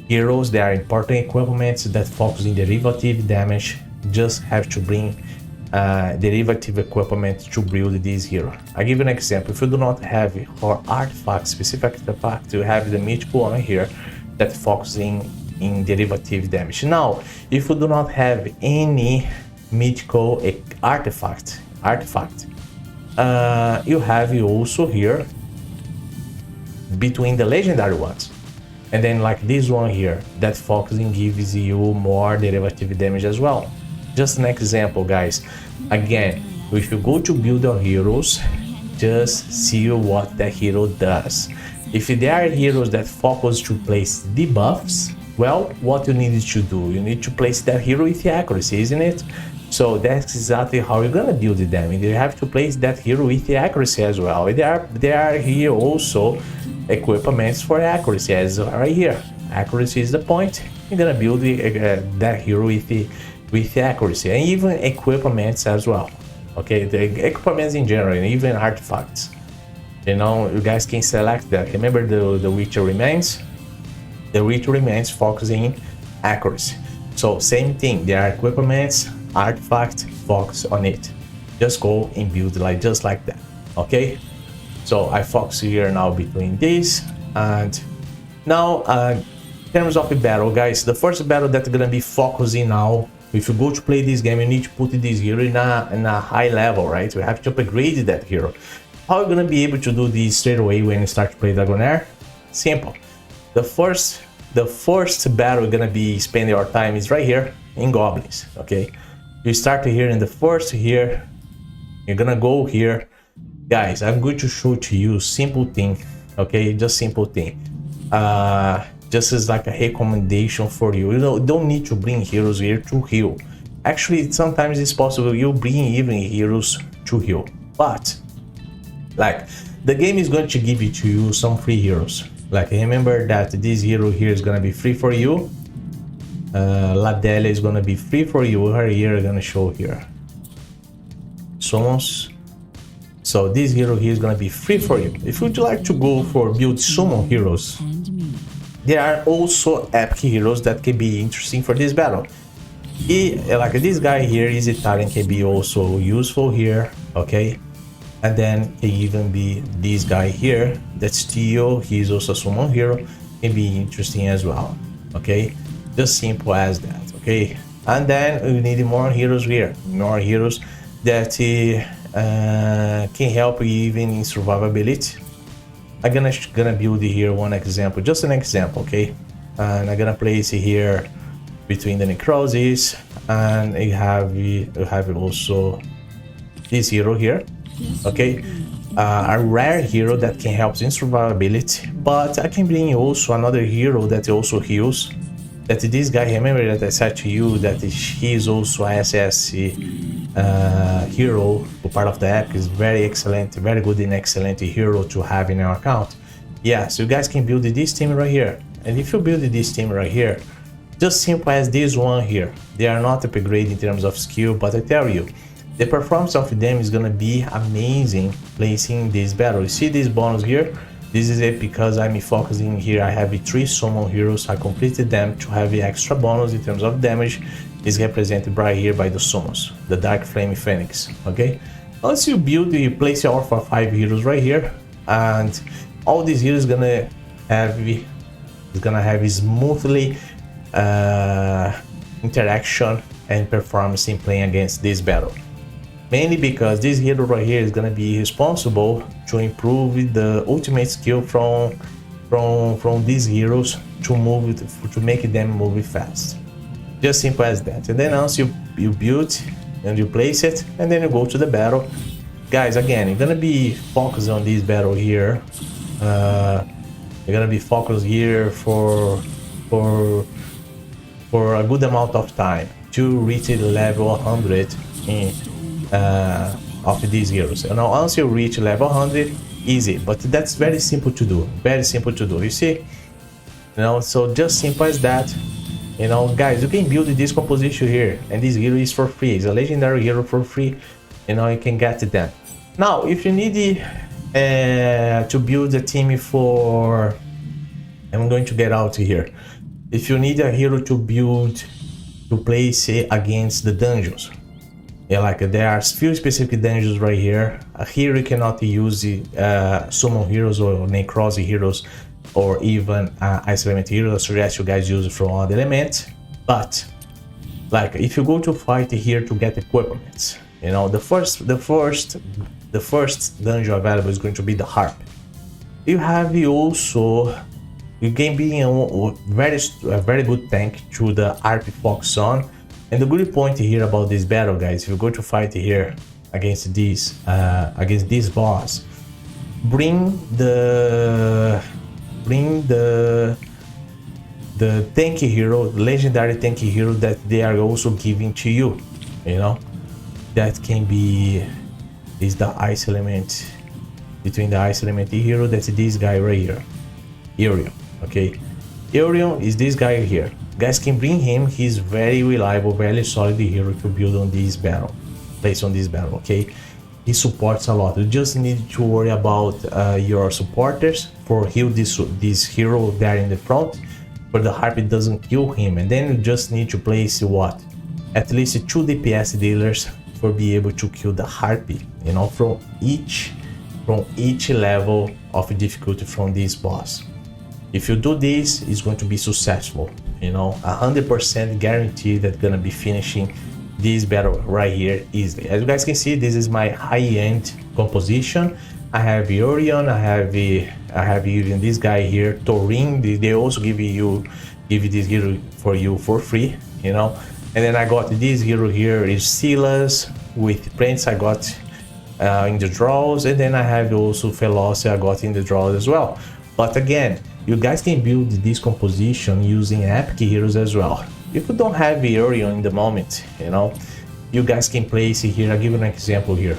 heroes, they are important equipments that focus in derivative damage. Just have to bring derivative equipment to build this hero. I give you an example. If you do not have for artifact, specific artifact, you have the mythical one here that focusing in derivative damage. Now, if you do not have any mythical artifact, you have also here between the legendary ones, and then like this one here that focusing gives you more derivative damage as well. Just an example, guys. Again, if you go to build your heroes, just see what the hero does. If there are heroes that focus to place debuffs, well, what you need to do, you need to place that hero with accuracy, isn't it? So that's exactly how you're gonna build them. You have to place that hero with the accuracy as well. There are here also equipments for accuracy, as right here. Accuracy is the point. You're gonna build that hero with accuracy, and even equipments as well. Okay, the equipments in general, and even artifacts. You know, you guys can select that. Remember the Witcher Remains? The Witcher Remains focusing accuracy. So same thing, there are equipments, artifact, focus on it. Just go and build like just like that. Okay, so I focus here now between this, and now in terms of the battle, guys, the first battle that's gonna be focusing now. If you go to play this game, you need to put this hero in a high level, right? You have to upgrade that hero. How are you gonna be able to do this straight away when you start to play Dragonheir? Simple. The first battle you're gonna be spending your time is right here in goblins. Okay, you start here in the first here. You're gonna go here, guys. I'm going to show to you simple thing. Okay, just simple thing. Just as like a recommendation for you. You don't need to bring heroes here to heal. Actually, sometimes it's possible you bring even heroes to heal, but like the game is going to give it to you some free heroes. Like remember that this hero here is gonna be free for you. Ladelia is gonna be free for you. Her here is gonna show here. Summons. So this hero here is gonna be free for you. If you'd like to go for build summon heroes, there are also epic heroes that can be interesting for this battle. Like this guy here is Italian, can be also useful here. Okay, and then can even be this guy here, that's Tio, he's also a summon hero, can be interesting as well. Okay, just simple as that. Okay, and then we need more heroes here, more heroes that can help you even in survivability. I'm gonna build here one example, just an example. Okay, and I'm gonna place it here between the necrosis, and you have also this hero here. Okay, a rare hero that can help in survivability, but I can bring also another hero that also heals. That this guy, remember that I said to you that he is also a SS hero, part of the app, is very excellent, very good and excellent hero to have in our account. Yeah, so you guys can build this team right here, and if you build this team right here, just simple as this one here, they are not upgraded in terms of skill, but I tell you, the performance of them is gonna be amazing placing this battle. You see this bonus here? This is it because I'm focusing here. I have 3 summon heroes. I completed them to have the extra bonus in terms of damage. Is represented right here by the summons, the Dark Flame Phoenix. Okay, once you build, you place your for 5 heroes right here, and all these heroes gonna have smoothly interaction and performance in playing against this battle. Mainly because this hero right here is gonna be responsible to improve the ultimate skill from these heroes to make them move fast. Just simple as that. And then once you build and you place it, and then you go to the battle. Guys, again, you're gonna be focused on this battle here. You're gonna be focused here for a good amount of time to reach the level 100 of these heroes. And now once you reach level 100, easy, but that's very simple to do, very simple to do, you see, you know. So just simple as that, you know. Guys, you can build this composition here, and this hero is for free. It's a legendary hero for free, you know. You can get them. Now if you need to build a team for, I'm going to get out here, if you need a hero to build to place it against the dungeons, yeah, like there are few specific dungeons right here. Here you cannot use summon heroes or necrosis heroes or even ice element heroes. I suggest you guys use it from other elements. But like if you go to fight here to get equipment, you know, the first dungeon available is going to be the harp. You have also, you can be a very good tank to the RP Fox on. And the good point here about this battle, guys, if you go to fight here against this boss, bring the tanky hero, legendary tanky hero that they are also giving to you, you know. That can be is the ice element, between the ice element hero, that's this guy right here, Eurion. Okay, Eurion is this guy here. Guys can bring him. He's very reliable, very solid hero to build on this battle, place on this battle. Okay, he supports a lot. You just need to worry about your supporters for heal this hero there in the front, but the harp it doesn't kill him. And then you just need to place what, at least 2 DPS dealers for be able to kill the harpy, you know, from each level of difficulty from this boss. If you do this, it's going to be successful, you know, 100% guaranteed that gonna be finishing this battle right here easily. As you guys can see, this is my high-end composition. I have Eurion, I have even this guy here, Thorin. They also give this hero for you for free, you know. And then I got this hero here is Silas with Prince. I got in the draws, and then I have also Velocity I got in the draws as well. But again, you guys can build this composition using epic heroes as well. If you don't have Eurion in the moment, you know, you guys can place it here. I'll give you an example here.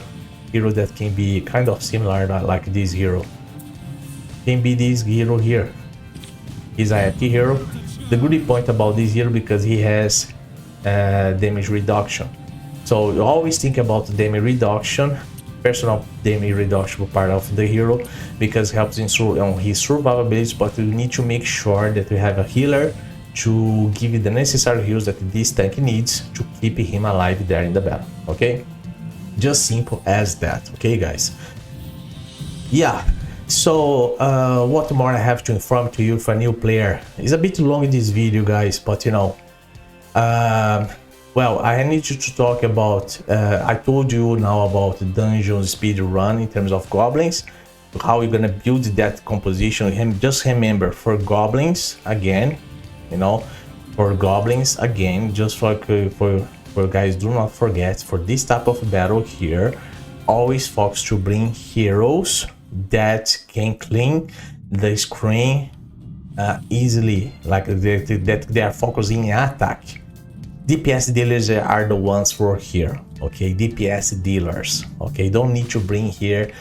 Hero that can be kind of similar like this hero. Can be this hero here. He's an epic hero. The good point about this hero, because he has damage reduction. So you always think about damage reduction, personal damage reduction part of the hero, because it helps in his survivability. But you need to make sure that you have a healer to give you the necessary heals that this tank needs to keep him alive there in the battle. Okay, just simple as that. Okay, guys. Yeah. So what more I have to inform to you for a new player? It's a bit long in this video, guys, but you know, well, I need you to talk about, I told you now about the dungeon speed run in terms of goblins, how you're gonna build that composition. Just remember, for goblins again, you know, for goblins again, just for guys, do not forget, for this type of battle here, always focus to bring heroes that can clean the screen easily, like that they are focusing in attack. DPS dealers are the ones for here. Okay, DPS dealers. Okay, don't need to bring here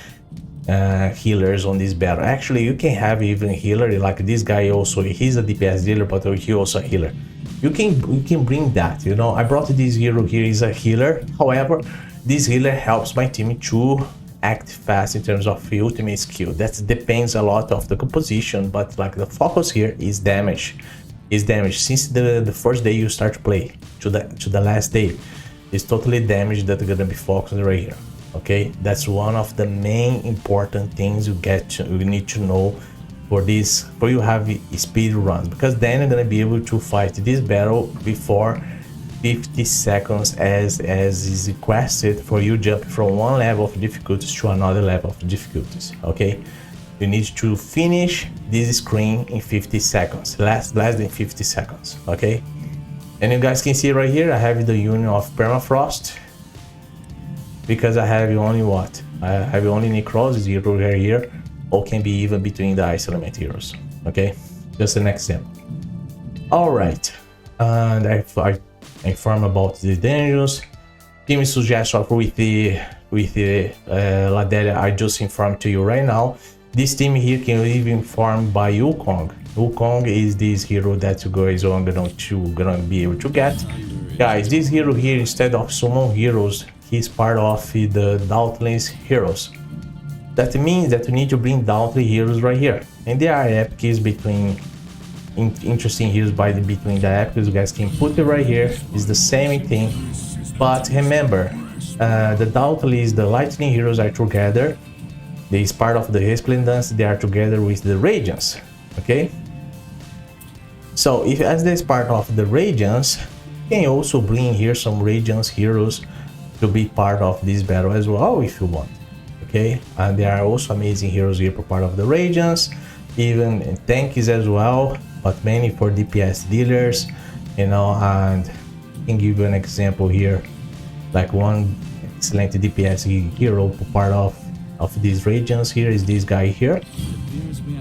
healers on this battle. Actually, you can have even healer like this guy. Also, he's a DPS dealer, but he also a healer. You can bring that. You know, I brought this hero here. He's a healer. However, this healer helps my team to act fast in terms of ultimate skill. That depends a lot of the composition, but like the focus here is damage. Is damage since the first day you start to play to the last day. It's totally damage that gonna be focused right here. Okay, that's one of the main important things you need to know for this, for you have speed runs, because then you're gonna be able to fight this battle before 50 seconds as is requested for you jump from one level of difficulties to another level of difficulties. Okay, you need to finish this screen in 50 seconds, less than 50 seconds. Okay, and you guys can see right here I have the union of permafrost, because I have only what I have only necrosis hero here, or can be even between the ice element heroes. Okay, just an example. All right, and I inform about the dungeons. Team suggestion with the Ladelia I just informed to you right now. This team here can even formed by Wukong. Wukong is this hero that you guys are gonna be able to get. Guys, this hero here, instead of summon heroes, he's part of the Dauntless heroes. That means that you need to bring Dauntless heroes right here, and there are epics between interesting heroes between the epics. You guys can put it right here. It's the same thing, but remember, the Dauntless, the lightning heroes are together. They is part of the Resplendence. They are together with the Radiance. Okay, so if as this part of the Radiance, you can also bring here some Radiance heroes to be part of this battle as well if you want. Okay, and there are also amazing heroes here for part of the Radiance, even tanks as well, but mainly for DPS dealers, you know. And I can give you an example here, like one excellent DPS hero for part of these Radiance here is this guy here.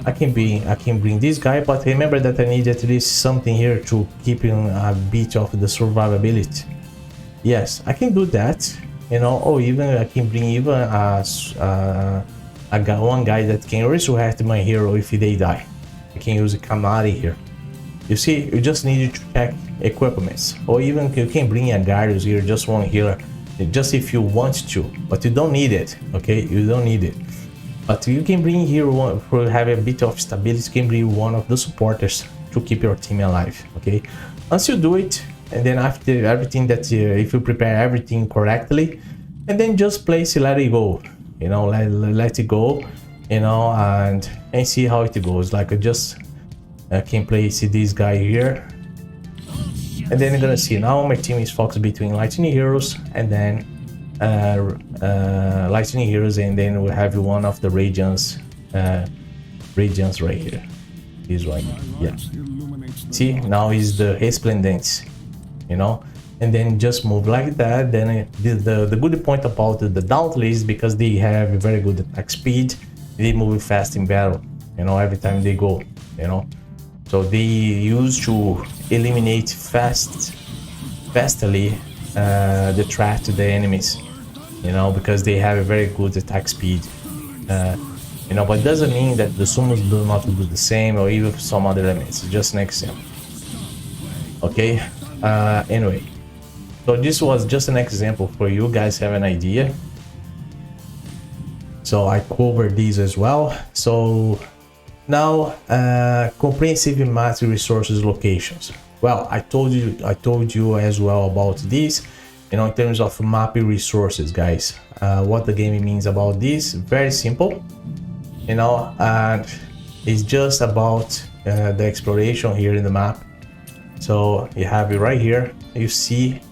I can bring this guy, but remember that I need at least something here to keep in a bit of the survivability. Yes, I can do that, you know, or even I can bring even one guy that can resurrect my hero if they die. I can use a Kamari here. You see, you just need to check equipments, or even you can bring a Gardius here, just one healer, just if you want to, but you don't need it. Okay, you don't need it, but you can bring here one for have a bit of stability. You can bring one of the supporters to keep your team alive. Okay, once you do it, and then after everything that if you prepare everything correctly, and then just place it, let it go, you know, let it go, you know, and see how it goes. Like I can place this guy here, and then you're gonna see now my team is focused between lightning heroes and then lightning heroes, and then we have one of the Radiance right here, this one. Yeah, see, now is the Resplendence, you know, and then just move like that. Then the good point about the Dauntless is because they have a very good attack speed. They move fast in battle, you know, every time they go, you know, so they use to eliminate fastly the threat to the enemies, you know, because they have a very good attack speed, you know, but it doesn't mean that the summons do not do the same, or even some other elements. It's just an example. Okay, anyway, so this was just an example for you guys have an idea. So I covered these as well. So now comprehensive map resources locations. Well, I told you as well about this, you know, in terms of mapping resources, guys. What the game means about this, very simple, you know, and it's just about the exploration here in the map. So you have it right here. You see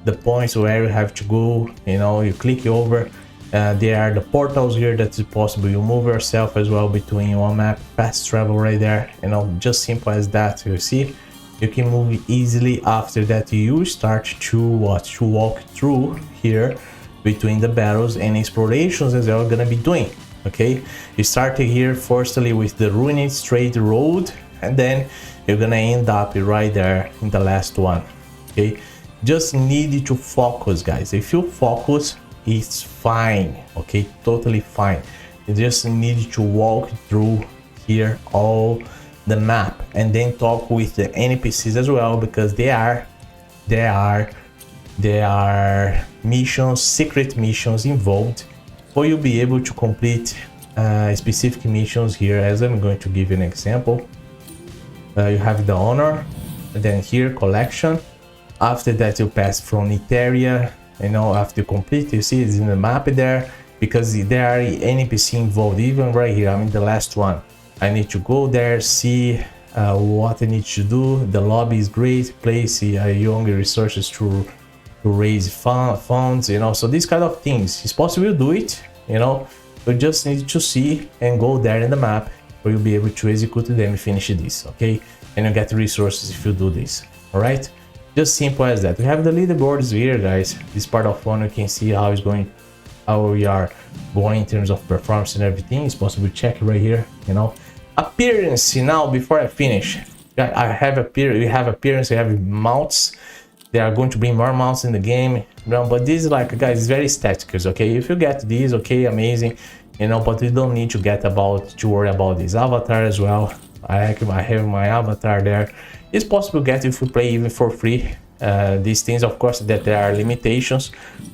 the points where you have to go, you know, you click over. There are the portals here that is possible. You move yourself as well between one map, fast travel right there, you know, just simple as that. You see, you can move easily. After that, you start to walk through here between the battles and explorations as you're gonna be doing. Okay, you start here firstly with the ruined straight road, and then you're gonna end up right there in the last one. Okay, just need to focus, guys. If you focus, it's fine. Okay, totally fine. You just need to walk through here all the map, and then talk with the NPCs as well, because there are missions, secret missions involved for you be able to complete specific missions here. As I'm going to give you an example, you have the honor, and then here collection. After that, you pass from Niteria, you know, after you complete, you see it's in the map there, because there are NPC involved. Even right here, I'm in the last one. I need to go there, see what I need to do. The lobby is great, place young resources to raise funds, you know, so these kind of things. It's possible to do it, you know, you just need to see and go there in the map where you'll be able to execute them and finish this, okay? And you get resources if you do this, all right? Just simple as that. We have the leaderboards here, guys. This part of one, you can see how it's going, how we are going in terms of performance and everything. It's possible to check right here, you know. Appearance. Now, before I finish, I have appearance. We have appearance. We have mounts. They are going to bring more mounts in the game, you know, but this is like, guys, it's very static, okay? If you get these, okay, amazing, you know, but you don't need to worry about this avatar as well. I have my avatar there. It's possible to get if you play even for free. These things, of course, that there are limitations,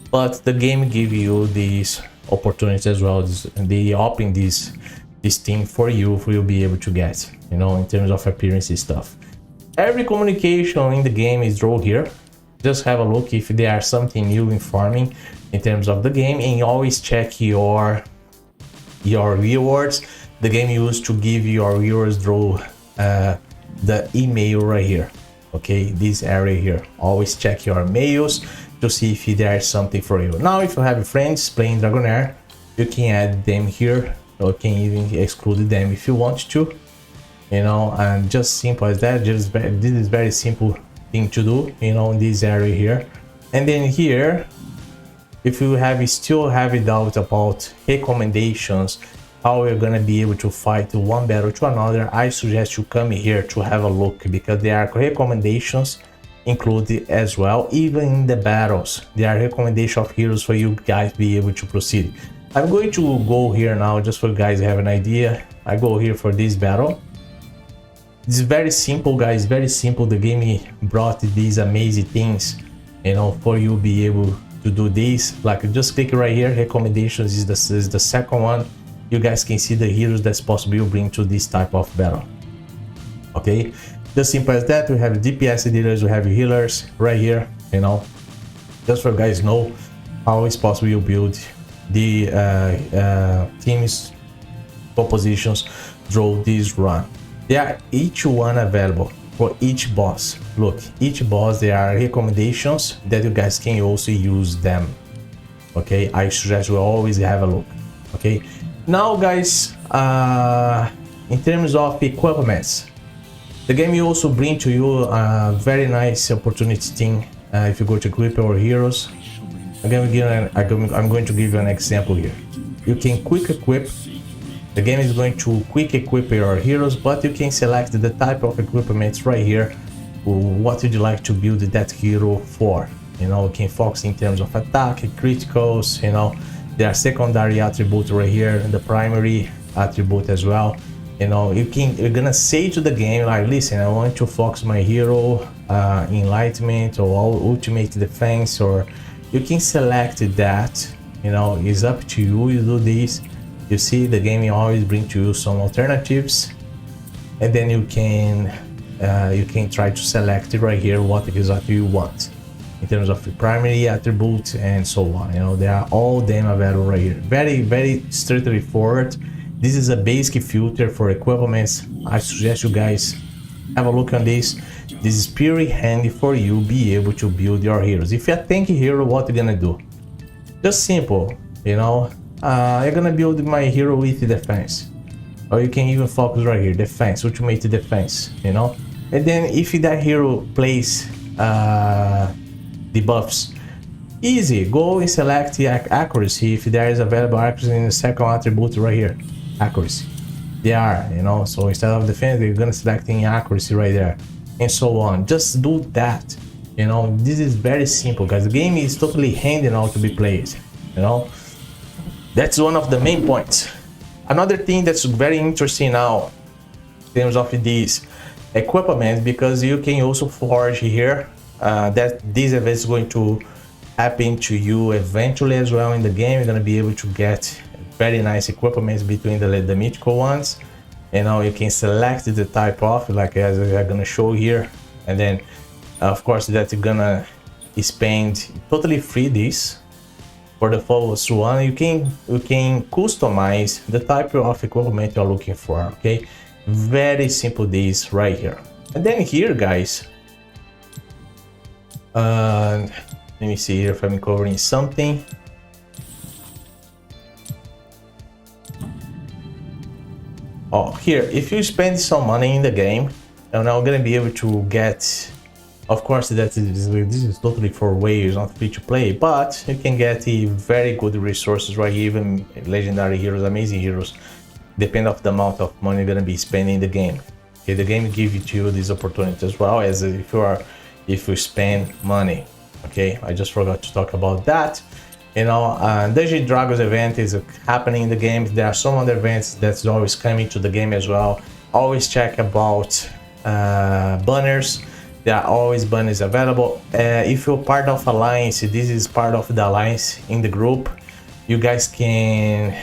but the game give you these opportunities as well. They open this thing for you be able to get, you know, in terms of appearance and stuff. Every communication in the game is drawn here. Just have a look if there are something new in farming in terms of the game, and always check your rewards. The game used to give your viewers draw the email right here, okay? This area here. Always check your mails to see if there is something for you. Now, if you have friends playing Dragonheir, you can add them here, or you can even exclude them if you want to, you know, and just simple as that. This is very simple thing to do, you know, in this area here. And then here, if you still have a doubt about recommendations, how we're gonna be able to fight one battle to another, I suggest you come here to have a look, because there are recommendations included as well. Even in the battles, there are recommendations of heroes for you guys be able to proceed. I'm going to go here now just for you guys to have an idea. I go here for this battle. It's very simple, guys, very simple. The game brought these amazing things, you know, for you be able to do this. Like, just click right here, recommendations is the second one. You guys can see the heroes that's possible you bring to this type of battle, okay? Just simple as that. We have DPS dealers, we have healers right here, you know, just for you guys know how it's possible you build the teams compositions through this run. They are each one available for each boss. Look, each boss, there are recommendations that you guys can also use them, okay? I suggest you always have a look, okay? Now, guys, in terms of equipments, the game will also bring to you a very nice opportunity thing. If you go to equip your heroes, I'm going to give you an example here. You can quick equip. The game is going to quick equip your heroes, but you can select the type of equipment right here. What would you like to build that hero for? You know, you can focus in terms of attack, criticals, you know. There are secondary attributes right here, and the primary attribute as well. You know, you're gonna say to the game, like, listen, I want to focus my hero enlightenment or ultimate defense, or you can select that, you know, it's up to you. You do this. You see, the game will always bring to you some alternatives, and then you can try to select it right here what exactly you want in terms of the primary attributes and so on. You know, they are all them available right here. Very straightforward. This is a basic filter for equipments. I suggest you guys have a look on this. This is pretty handy for you be able to build your heroes. If you're a tanky hero, what you're gonna do? Just simple, you know. You're gonna build my hero with defense, or you can even focus right here, defense, ultimate defense, you know. And then if that hero plays debuffs, easy, go and select the accuracy if there is available accuracy in the second attribute right here, accuracy. They are, you know, so instead of defense, you're gonna select in accuracy right there, and so on. Just do that, you know. This is very simple, guys. The game is totally handy now to be played, you know. That's one of the main points. Another thing that's very interesting now in terms of this equipment, because you can also forge here, that this event is going to happen to you eventually as well in the game. You're going to be able to get very nice equipment between the mythical ones. You know, you can select the type of, like as I'm going to show here, and then of course that you're gonna spend totally free this. For the first one, you can customize the type of equipment you're looking for, okay? Very simple this right here. And then here, guys, let me see here if I'm covering something. Oh, here, if you spend some money in the game, you're now gonna be able to get, of course, this is totally for whales, not free to play, but you can get very good resources right here, even legendary heroes, amazing heroes, depending on the amount of money you're gonna be spending in the game. Okay, the game gives you this opportunity as well as if you spend money. Okay, I just forgot to talk about that. You know, Dungeon Dragons event is happening in the game. There are some other events that's always coming to the game as well. Always check about banners. There are always banners available. If you're part of Alliance, this is part of the Alliance in the group. You guys can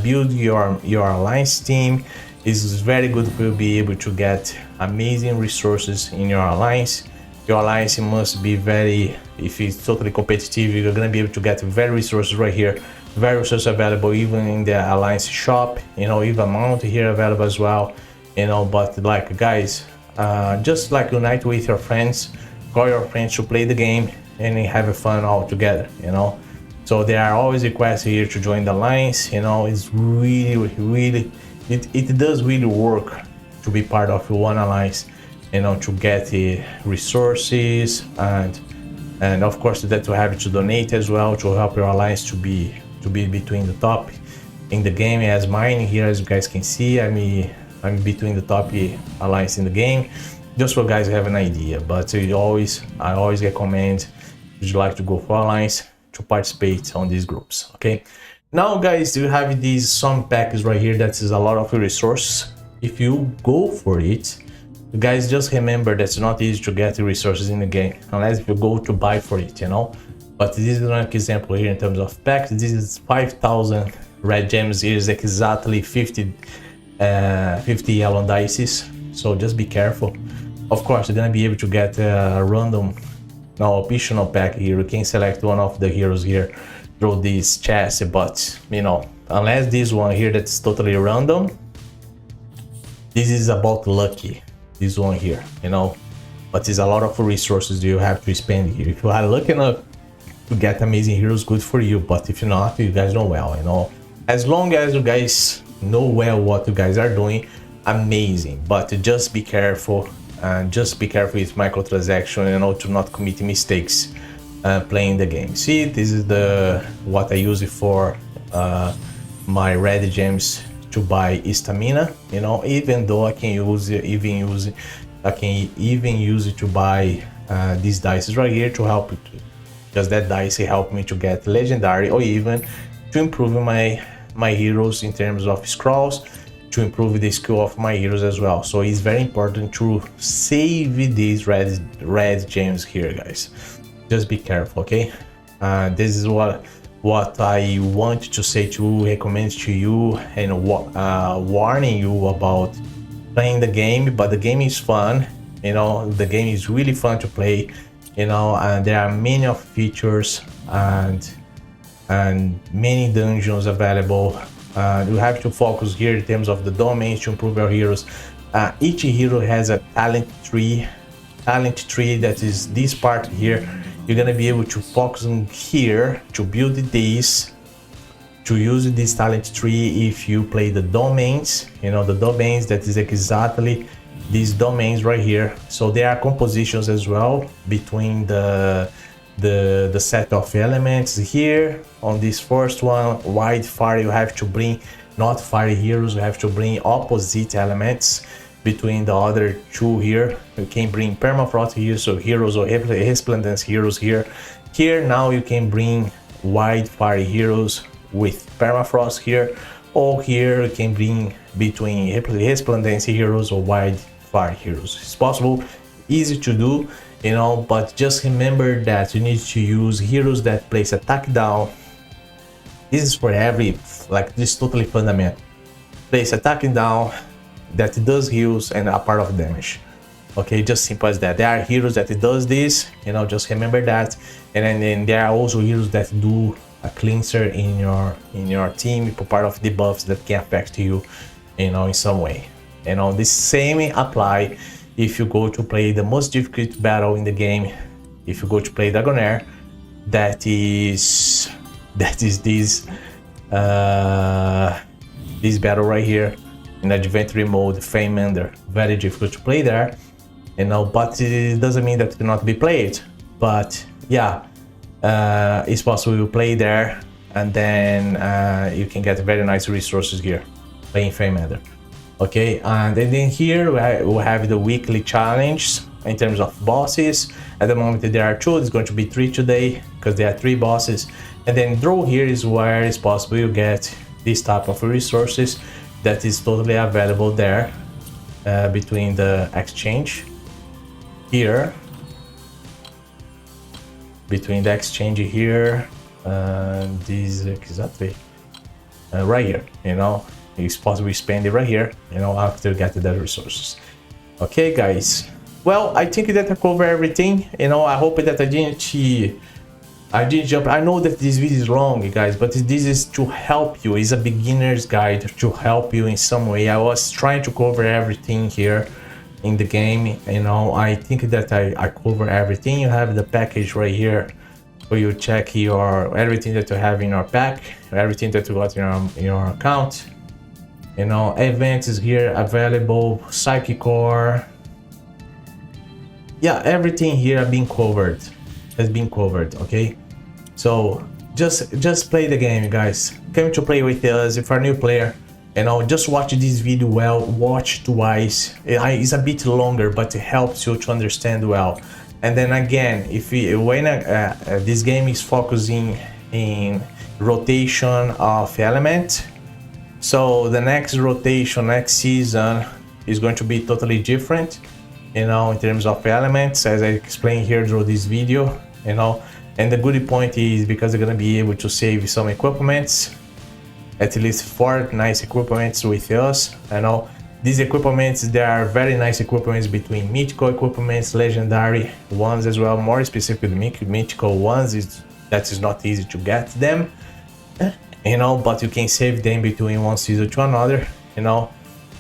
build your Alliance team. This is very good for you to be able to get amazing resources in your Alliance. Your Alliance must be very, if it's totally competitive, you're gonna be able to get very resources right here. Very resources available even in the Alliance shop, you know, even mount here available as well, you know. But like, guys, just like unite with your friends, call your friends to play the game and have fun all together, you know. So there are always requests here to join the Alliance, you know. It's really, it does really work to be part of one Alliance, you know, to get the resources and of course that to have to donate as well to help your Alliance to be between the top in the game. As mine here, as you guys can see, I'm between the top Alliance in the game, just for guys have an idea. But I always recommend, if you like to go for Alliance, to participate on these groups. Okay, now guys, you have these some packs right here that is a lot of resources. If you go for it, guys, just remember that it's not easy to get the resources in the game unless if you go to buy for it, you know. But this is an example here in terms of packs. This is 5,000 red gems. Here is exactly 50 yellow dices, so just be careful. Of course, you're gonna be able to get a random, no, optional pack here. You can select one of the heroes here through this chest, but you know, unless this one here that's totally random, this is about lucky. This one here, you know, but it's a lot of resources you have to spend here. If you are lucky enough to get amazing heroes, good for you. But if you're not, you guys know well, you know, as long as you guys know well what you guys are doing, amazing. But just be careful, and just be careful with microtransaction, you know, to not commit mistakes playing the game. See, this is what I use it for my red gems to buy stamina, you know, even though I can use it to buy these dice right here to help it, because that dice help me to get legendary, or even to improve my heroes in terms of scrolls, to improve the skill of my heroes as well. So it's very important to save these red gems here, guys. Just be careful, okay? This is what I want to say, to recommend to you and warning you about playing the game. But the game is fun, you know, the game is really fun to play, you know, and there are many of features and many dungeons available. You have to focus here in terms of the domains to improve your heroes. Each hero has a talent tree that is this part here. You're gonna be able to focus on here to build this, to use this talent tree if you play the domains, you know, the domains, that is exactly these domains right here. So there are compositions as well between the set of elements here. On this first one, wildfire, you have to bring not fire heroes, you have to bring opposite elements. Between the other two here, you can bring permafrost heroes or resplendence heroes here. Here now you can bring wildfire heroes with permafrost here, or here you can bring between resplendence heroes or wildfire heroes. It's possible, easy to do, you know, but just remember that you need to use heroes that place attack down. This is for every, like, this is totally fundamental. Place attacking down that does heals and a part of damage. Okay, just simple as that. There are heroes that does this, you know, just remember that. And then there are also heroes that do a cleanser in your team for part of debuffs that can affect you, you know, in some way. You know, the same apply if you go to play the most difficult battle in the game. If you go to play Dragonheir, that is this battle right here in adventure mode, Fame-Ender. Very difficult to play there, you know, but it doesn't mean that it cannot be played. But yeah, it's possible to play there, and then you can get very nice resources here playing Fame-Ender. Okay, and then here we have the weekly challenge in terms of bosses. At the moment there are 2, it's going to be 3 today because there are 3 bosses. And then draw here is where it's possible you get this type of resources that is totally available there between the exchange here, between the exchange here and this exactly right here, you know. It's possible to spend it right here, you know, after getting the resources. Okay, guys. Well, I think that I covered everything. You know, I hope that I didn't jump. I know that this video is long, guys, but this is to help you. It's a beginner's guide to help you in some way. I was trying to cover everything here in the game. You know, I think that I cover everything. You have the package right here where you check your everything that you have in your pack, everything that you got in your account. You know, events is here available, psychic core. Yeah, everything here has been covered. Okay, so just play the game, guys. Come to play with us. If you're a new player, you know, just watch this video well, watch twice. It's a bit longer, but it helps you to understand well. And then again, when this game is focusing in rotation of element, so the next rotation, next season is going to be totally different, you know, in terms of elements, as I explained here through this video, you know. And the good point is because you're gonna be able to save some equipments, at least 4 nice equipments with us, you know. These equipments, there are very nice equipments between mythical equipments, legendary ones as well. More specifically, mythical ones that is not easy to get them, you know, but you can save them between one season to another, you know.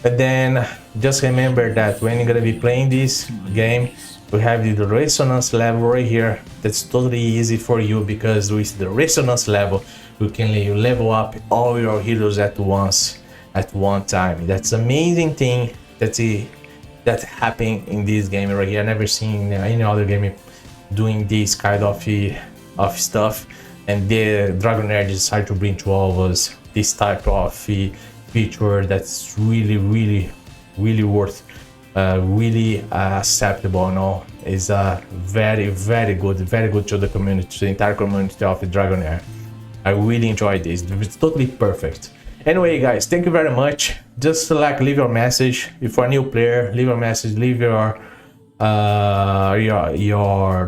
But then just remember that when you're gonna be playing this game, we have the resonance level right here. That's totally easy for you because with the resonance level, you can level up all your heroes at once, at one time. That's amazing thing that happened in this game right here. I never seen any other game doing this kind of stuff. And the Dragonheir decided to bring to all of us this type of feature that's really worth, really acceptable. No, is very good to the community, to the entire community of the Dragonheir. I really enjoyed this. It's totally perfect. Anyway, guys, thank you very much. Just like leave your message. If you're a new player, leave your message. Leave your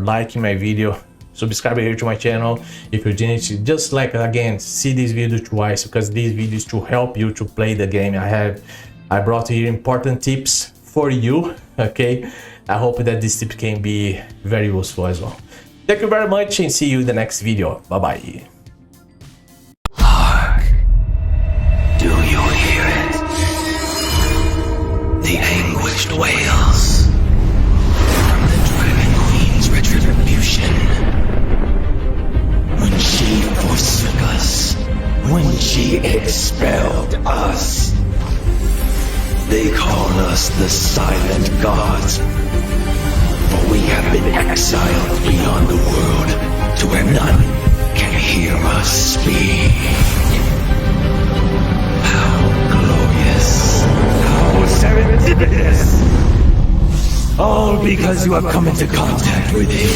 like in my video. Subscribe here to my channel if you didn't. Just like, again, see this video twice because this video is to help you to play the game. I brought here important tips for you. Okay, I hope that this tip can be very useful as well. Thank you very much and see you in the next video. Bye bye. Hark! Do you hear it? The anguished wails from the Dragon Queen's retribution. When she forsook us, when she expelled us, they call us the Silent Gods, for we have been exiled beyond the world to where none can hear us speak. How glorious, how serendipitous, all because you have come into contact with him.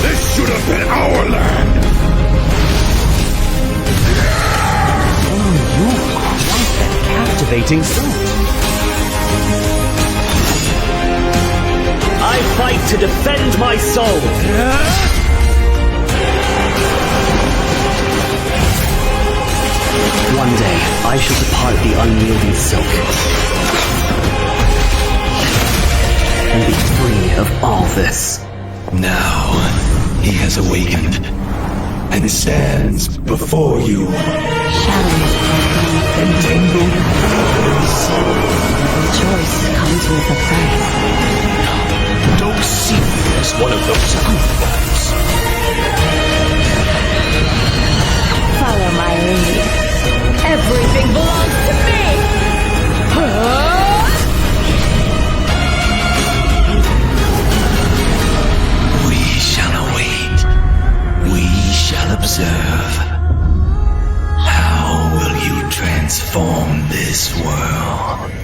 This should have been our land! Oh, you are quite a captivating sight. I fight to defend my soul! One day, I shall depart the unyielding silk and be free of all this. Now, he has awakened, and stands before you. Shadows are Entangled powers. every choice comes with a price. Don't see me as one of those goofballs. Follow my lead. Everything belongs to me! We shall await. We shall observe. How will you transform this world?